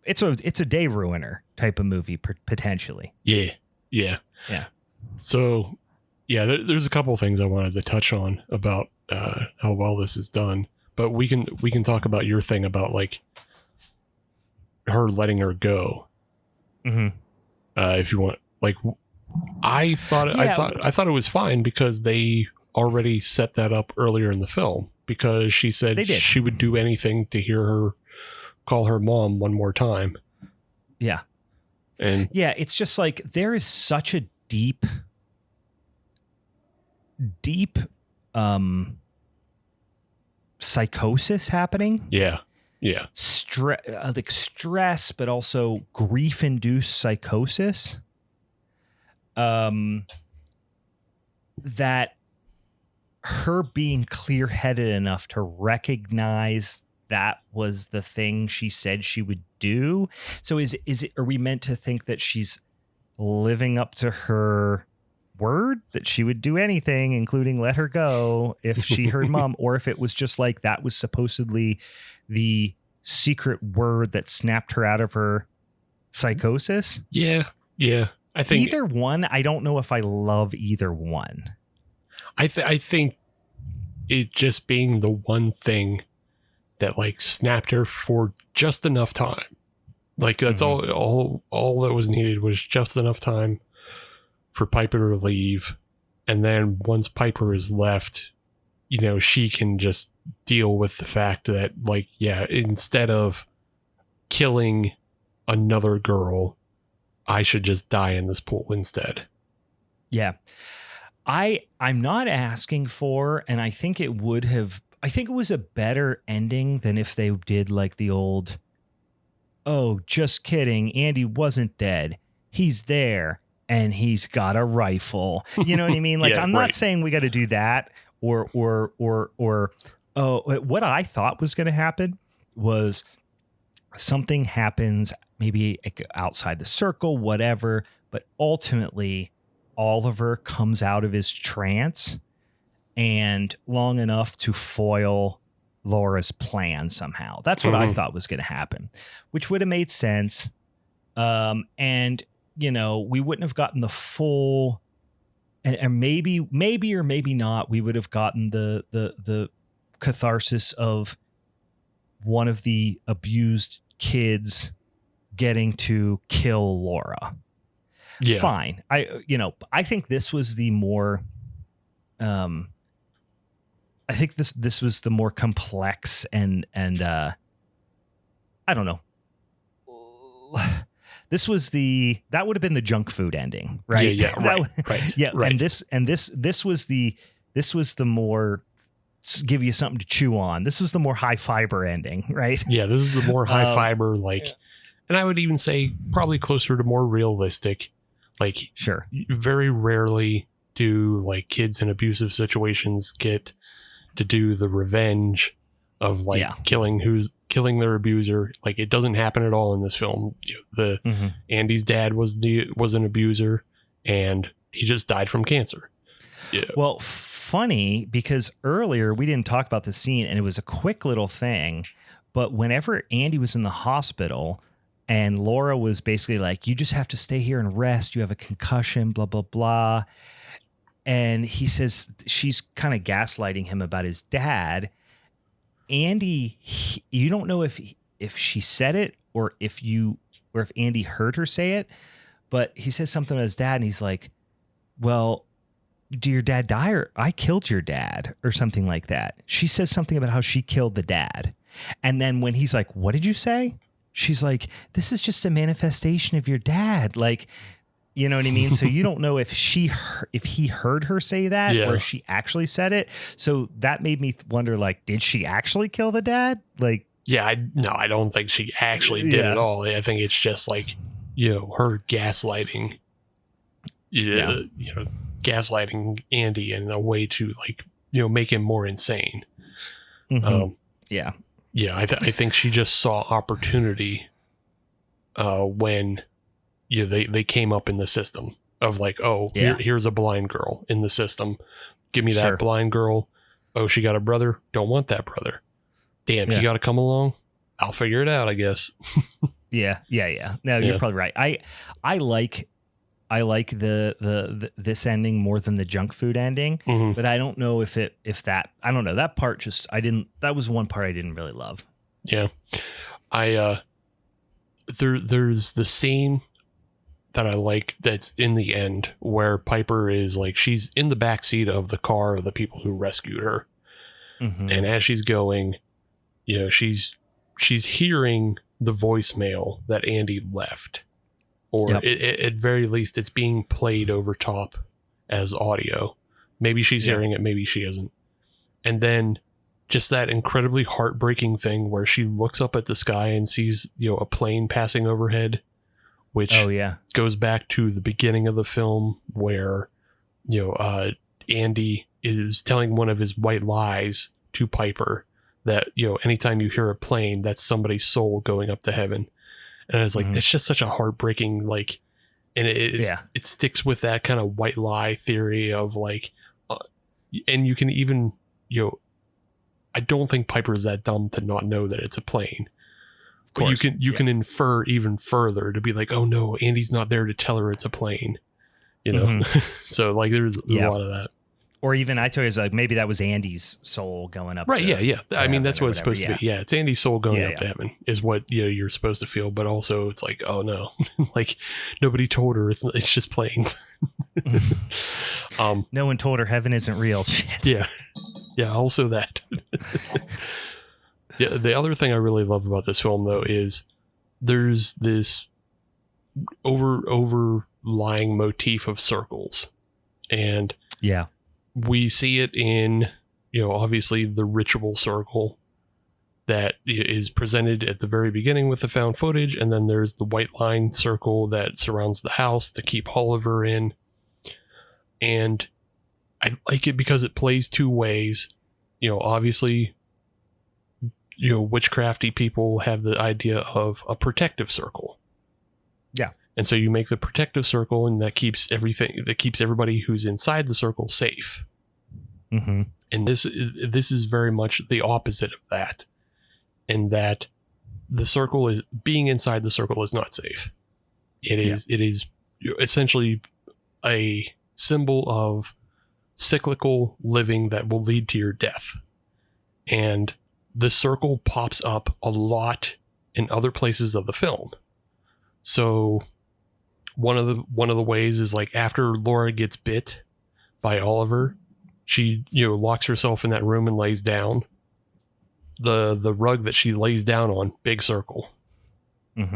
it's a day ruiner type of movie potentially. Yeah. So, yeah, there's a couple of things I wanted to touch on about how well this is done, but we can talk about your thing about like her letting her go. Mm-hmm. If you want, like, I thought it was fine because they already set that up earlier in the film, because she said she would do anything to hear her call her mom one more time. Yeah. And yeah, it's just like there is such a deep psychosis happening. Yeah. Like stress, but also grief-induced psychosis. That her being clear-headed enough to recognize that was the thing she said she would do. So are we meant to think that she's living up to her word, that she would do anything, including let her go if she heard mom, or if it was just like that was supposedly the secret word that snapped her out of her psychosis? Yeah. I think either one. I don't know if I love either one. I think it just being the one thing that like snapped her for just enough time. Like that's all that was needed was just enough time for Piper to leave. And then once Piper is left, you know, she can just deal with the fact that like, yeah, instead of killing another girl, I should just die in this pool instead. Yeah. I'm not asking for, and I think it was a better ending than if they did like the old, oh, just kidding, Andy wasn't dead. He's there and he's got a rifle. You know what I mean? Like, yeah, I'm not saying we got to do that or what I thought was going to happen was something happens maybe outside the circle, whatever, but ultimately Oliver comes out of his trance and long enough to foil Laura's plan somehow. That's what I thought was going to happen, which would have made sense. And, you know, we wouldn't have gotten the full, and maybe or maybe not, we would have gotten the catharsis of one of the abused kids getting to kill Laura. Yeah. Fine. I think this was the more, I think this was the more complex and I don't know. This was that would have been the junk food ending, right? Yeah, right. Yeah, right. And this was the more give you something to chew on. This was the more high fiber ending, right? Yeah, this is the more high fiber, like, and I would even say probably closer to more realistic. Like, sure, very rarely do like kids in abusive situations get to do the revenge of like killing their abuser. Like, it doesn't happen at all in this film. Andy's dad was an abuser, and he just died from cancer. Yeah. Well, funny, because earlier we didn't talk about the scene, and it was a quick little thing, but whenever Andy was in the hospital and Laura was basically like, you just have to stay here and rest, you have a concussion, blah blah blah, and he says she's kind of gaslighting him about his dad. Andy, you don't know if she said it or if Andy heard her say it, but he says something about his dad, and he's like, well, did your dad die, or I killed your dad, or something like that. She says something about how she killed the dad. And then when he's like, what did you say? She's like, this is just a manifestation of your dad. Like, you know what I mean? So you don't know if he heard her say that or if she actually said it. So that made me wonder, like, did she actually kill the dad? Like, yeah, I don't think she actually did at all. I think it's just like, you know, her gaslighting, gaslighting Andy in a way to, like, you know, make him more insane. Yeah. I think she just saw opportunity when they came up in the system of like, oh, here's a blind girl in the system. Give me that blind girl. Oh, she got a brother. Don't want that brother. Damn, you got to come along. I'll figure it out, I guess. Yeah. No, you're probably right. I like this ending more than the junk food ending, but I don't know if that I don't know, that part just that was one part I didn't really love. Yeah. There's the scene that I like that's in the end where Piper is like, she's in the back seat of the car of the people who rescued her. And as she's going, she's hearing the voicemail that Andy left, or at very least it's being played over top as audio. Maybe she's hearing it, maybe she isn't. And then just that incredibly heartbreaking thing where she looks up at the sky and sees, a plane passing overhead, which goes back to the beginning of the film where, Andy is telling one of his white lies to Piper that, anytime you hear a plane, that's somebody's soul going up to heaven. And I was like, that's just such a heartbreaking, like, and it sticks with that kind of white lie theory of like, and you can even, I don't think Piper is that dumb to not know that it's a plane. But you can infer even further to be like, oh no, Andy's not there to tell her it's a plane. So like there's a lot of that. Or even I told you, like, maybe that was Andy's soul going up. Right. Yeah. I mean, that's what it's supposed to be. Yeah. It's Andy's soul going up to heaven is what, you're supposed to feel. But also it's like, oh no, like nobody told her it's just planes. No one told her heaven isn't real. Shit. Yeah. Yeah. Also that. Yeah. The other thing I really love about this film though, is there's this overlying motif of circles. And we see it in, obviously the ritual circle that is presented at the very beginning with the found footage. And then there's the white line circle that surrounds the house to keep Oliver in. And I like it because it plays two ways. Obviously, witchcrafty people have the idea of a protective circle. Yeah. And so you make the protective circle, and that keeps everybody who's inside the circle safe. And this is very much the opposite of that, in that being inside the circle is not safe. It is essentially a symbol of cyclical living that will lead to your death. And the circle pops up a lot in other places of the film. So one of the ways is like after Laura gets bit by Oliver, she locks herself in that room and lays down. The rug that she lays down on, big circle,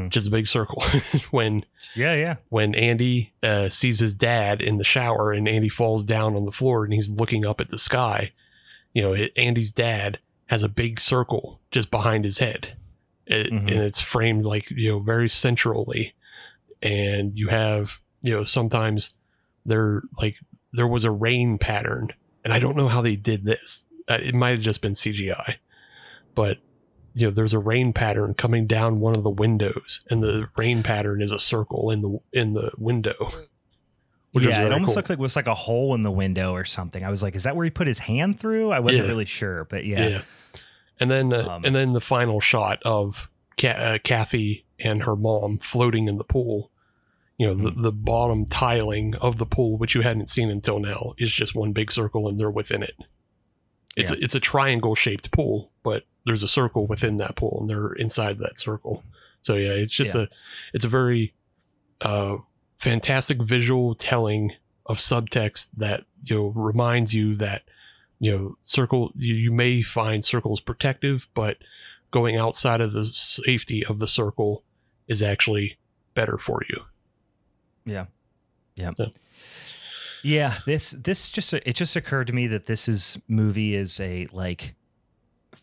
just a big circle. when Andy sees his dad in the shower and Andy falls down on the floor and he's looking up at the sky, Andy's dad has a big circle just behind his head. And it's framed like, very centrally. And you have, sometimes there was a rain pattern, and I don't know how they did this. It might've just been CGI, but there's a rain pattern coming down one of the windows, and the rain pattern is a circle in the window. It almost looked like it was like a hole in the window or something. I was like, is that where he put his hand through? I wasn't really sure, but yeah. And then the final shot of Kathy and her mom floating in the pool, the bottom tiling of the pool, which you hadn't seen until now, is just one big circle and they're within it. It's a triangle shaped pool, but there's a circle within that pool and they're inside that circle. So yeah, it's just it's a very fantastic visual telling of subtext that reminds you that circle, you may find circles protective, but going outside of the safety of the circle is actually better for you. Yeah. This just occurred to me that this movie is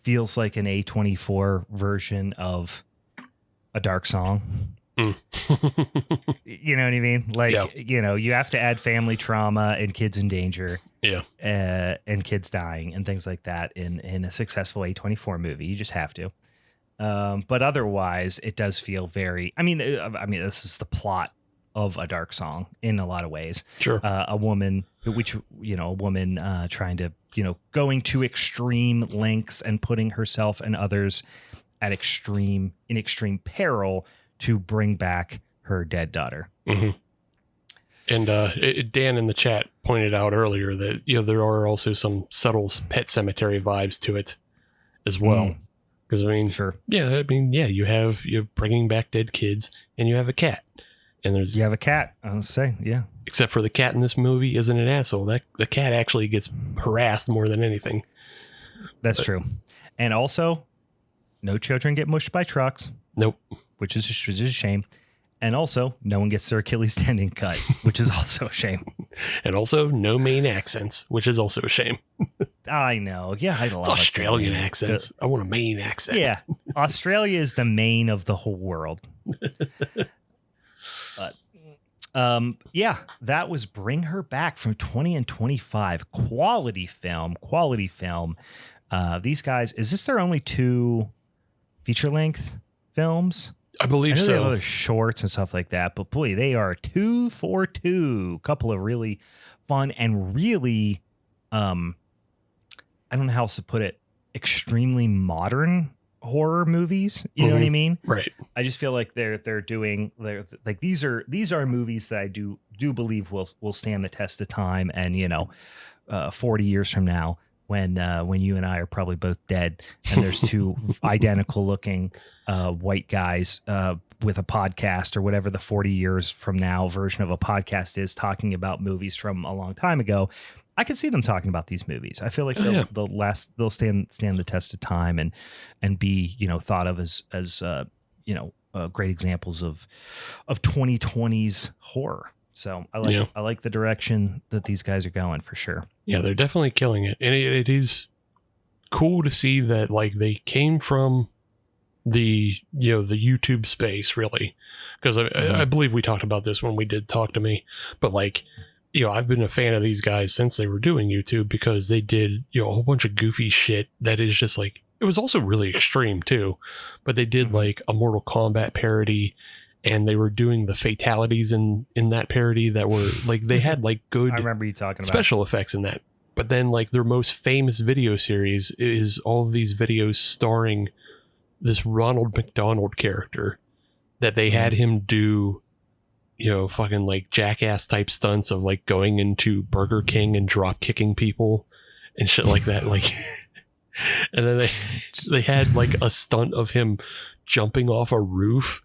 feels like an A24 version of A Dark Song. You know what I mean? You have to add family trauma and kids in danger. And kids dying and things like that in a successful A24 movie. You just have to. But otherwise, it does feel very. I mean, this is the plot of A Dark Song in a lot of ways. Sure. A woman trying to, going to extreme lengths and putting herself and others at extreme peril to bring back her dead daughter. Mm-hmm. And Dan in the chat pointed out earlier that there are also some subtle Pet Cemetery vibes to it as well. Because sure, you're bringing back dead kids, and you have a cat, and you have a cat. I'll say, yeah. Except for the cat in this movie isn't an asshole. The cat actually gets harassed more than anything. That's true. And also, no children get mushed by trucks. Nope. Which is a shame. And also, no one gets their Achilles tendon cut, which is also a shame. And also, no Maine accents, which is also a shame. I know. Yeah, I love it's Australian accents. I want a Maine accent. Yeah. Australia is the Maine of the whole world. But yeah, that was Bring Her Back from 20 and 25. Quality film. These guys, is this their only 2 feature-length films? I believe so. They have other shorts and stuff like that, but boy, they are 2 for 2. Couple of really fun and really, I don't know how else to put it, extremely modern horror movies. You know what I mean? Right. I just feel like they're like these are movies that I do believe will stand the test of time, and 40 years from now, when you and I are probably both dead, and there's 2 identical looking white guys with a podcast or whatever the 40 years from now version of a podcast is, talking about movies from a long time ago, I could see them talking about these movies. I feel like they'll stand the test of time and be thought of as great examples of 2020's horror. So I like the direction that these guys are going, for sure. Yeah, they're definitely killing it. And it is cool to see that they came from the YouTube space, really. Because I believe we talked about this when we did Talk to Me. But I've been a fan of these guys since they were doing YouTube, because they did a whole bunch of goofy shit that is just it was also really extreme too. But they did a Mortal Kombat parody, and they were doing the fatalities in that parody that were they had good, I remember you talking about special effects in that. But then their most famous video series is all of these videos starring this Ronald McDonald character that they had him do fucking jackass type stunts of going into Burger King and drop kicking people and shit like that. And then they had a stunt of him jumping off a roof,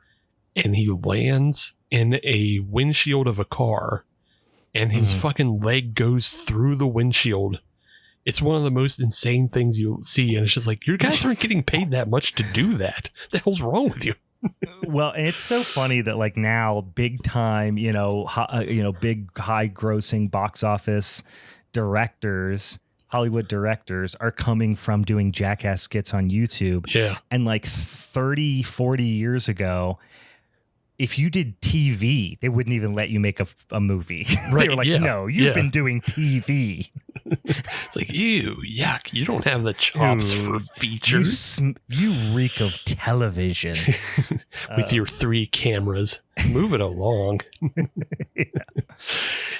and he lands in a windshield of a car, and his fucking leg goes through the windshield. It's one of the most insane things you'll see. And it's just you guys aren't getting paid that much to do that. What the hell's wrong with you? Well, and it's so funny that now big time, big high grossing box office directors, Hollywood directors, are coming from doing jackass skits on YouTube. Yeah. And 30, 40 years ago, if you did TV, they wouldn't even let you make a movie. Right. They were no, you've been doing TV. It's ew, yuck. You don't have the chops for features. You reek of television. With your 3 cameras. Move it along.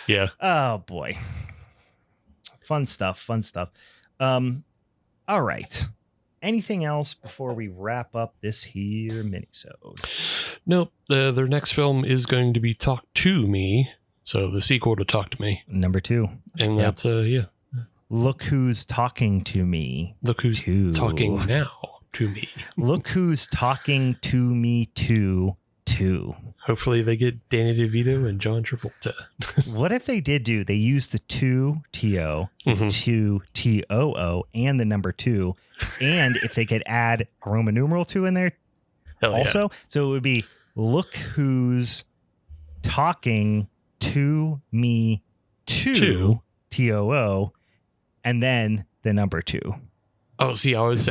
Yeah. Oh, boy. Fun stuff. All right. Anything else before we wrap up this here minisode? Nope. Their next film is going to be Talk to Me. So the sequel to Talk to Me. Number 2. And that's, Look Who's Talking to Me. Look who's talking now to me. Look Who's Talking to Me too. Hopefully they get Danny DeVito and John Travolta. What if they they used the 2 T-O, 2 T-O-O, and the number 2. And if they could add a Roman numeral 2 in there also. Yeah. So it would be Look Who's Talking to Me too, T-O-O, and then the number 2. Oh, see, I was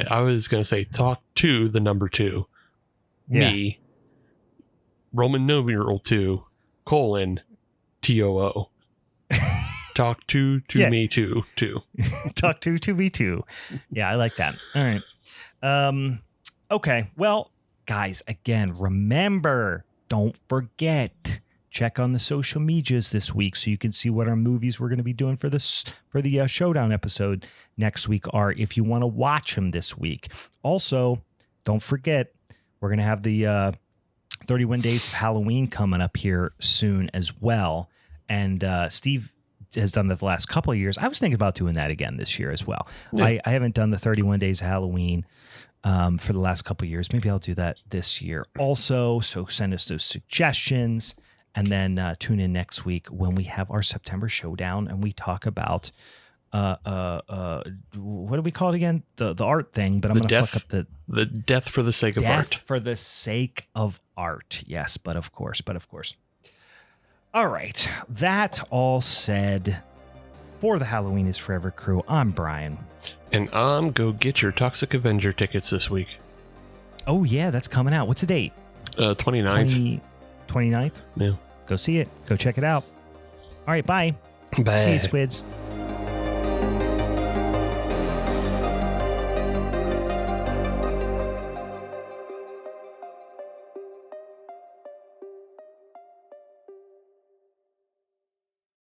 going to say talk to the number 2. Me. Roman numeral 2, colon, T-O-O. Talk to me too. Talk to me too. Yeah, I like that. All right. Okay. Well, guys, again, remember, don't forget, check on the social medias this week so you can see what our movies we're going to be doing for the Showdown episode next week are, if you want to watch them this week. Also, don't forget, we're going to have the 31 Days of Halloween coming up here soon as well. And Steve has done that the last couple of years. I was thinking about doing that again this year as well. Yeah. I haven't done the 31 Days of Halloween for the last couple of years. Maybe I'll do that this year also. So send us those suggestions. And then tune in next week when we have our September Showdown and we talk about what do we call it again? The art thing, but I'm going to fuck up the death for the sake of art. Death for the sake of art. Yes, but of course. All right. That all said, for the Halloween is Forever crew, I'm Brian. And go get your Toxic Avenger tickets this week. Oh, yeah, that's coming out. What's the date? 29th. 29th? Yeah. Go see it. Go check it out. All right, bye. Bye. See you, squids.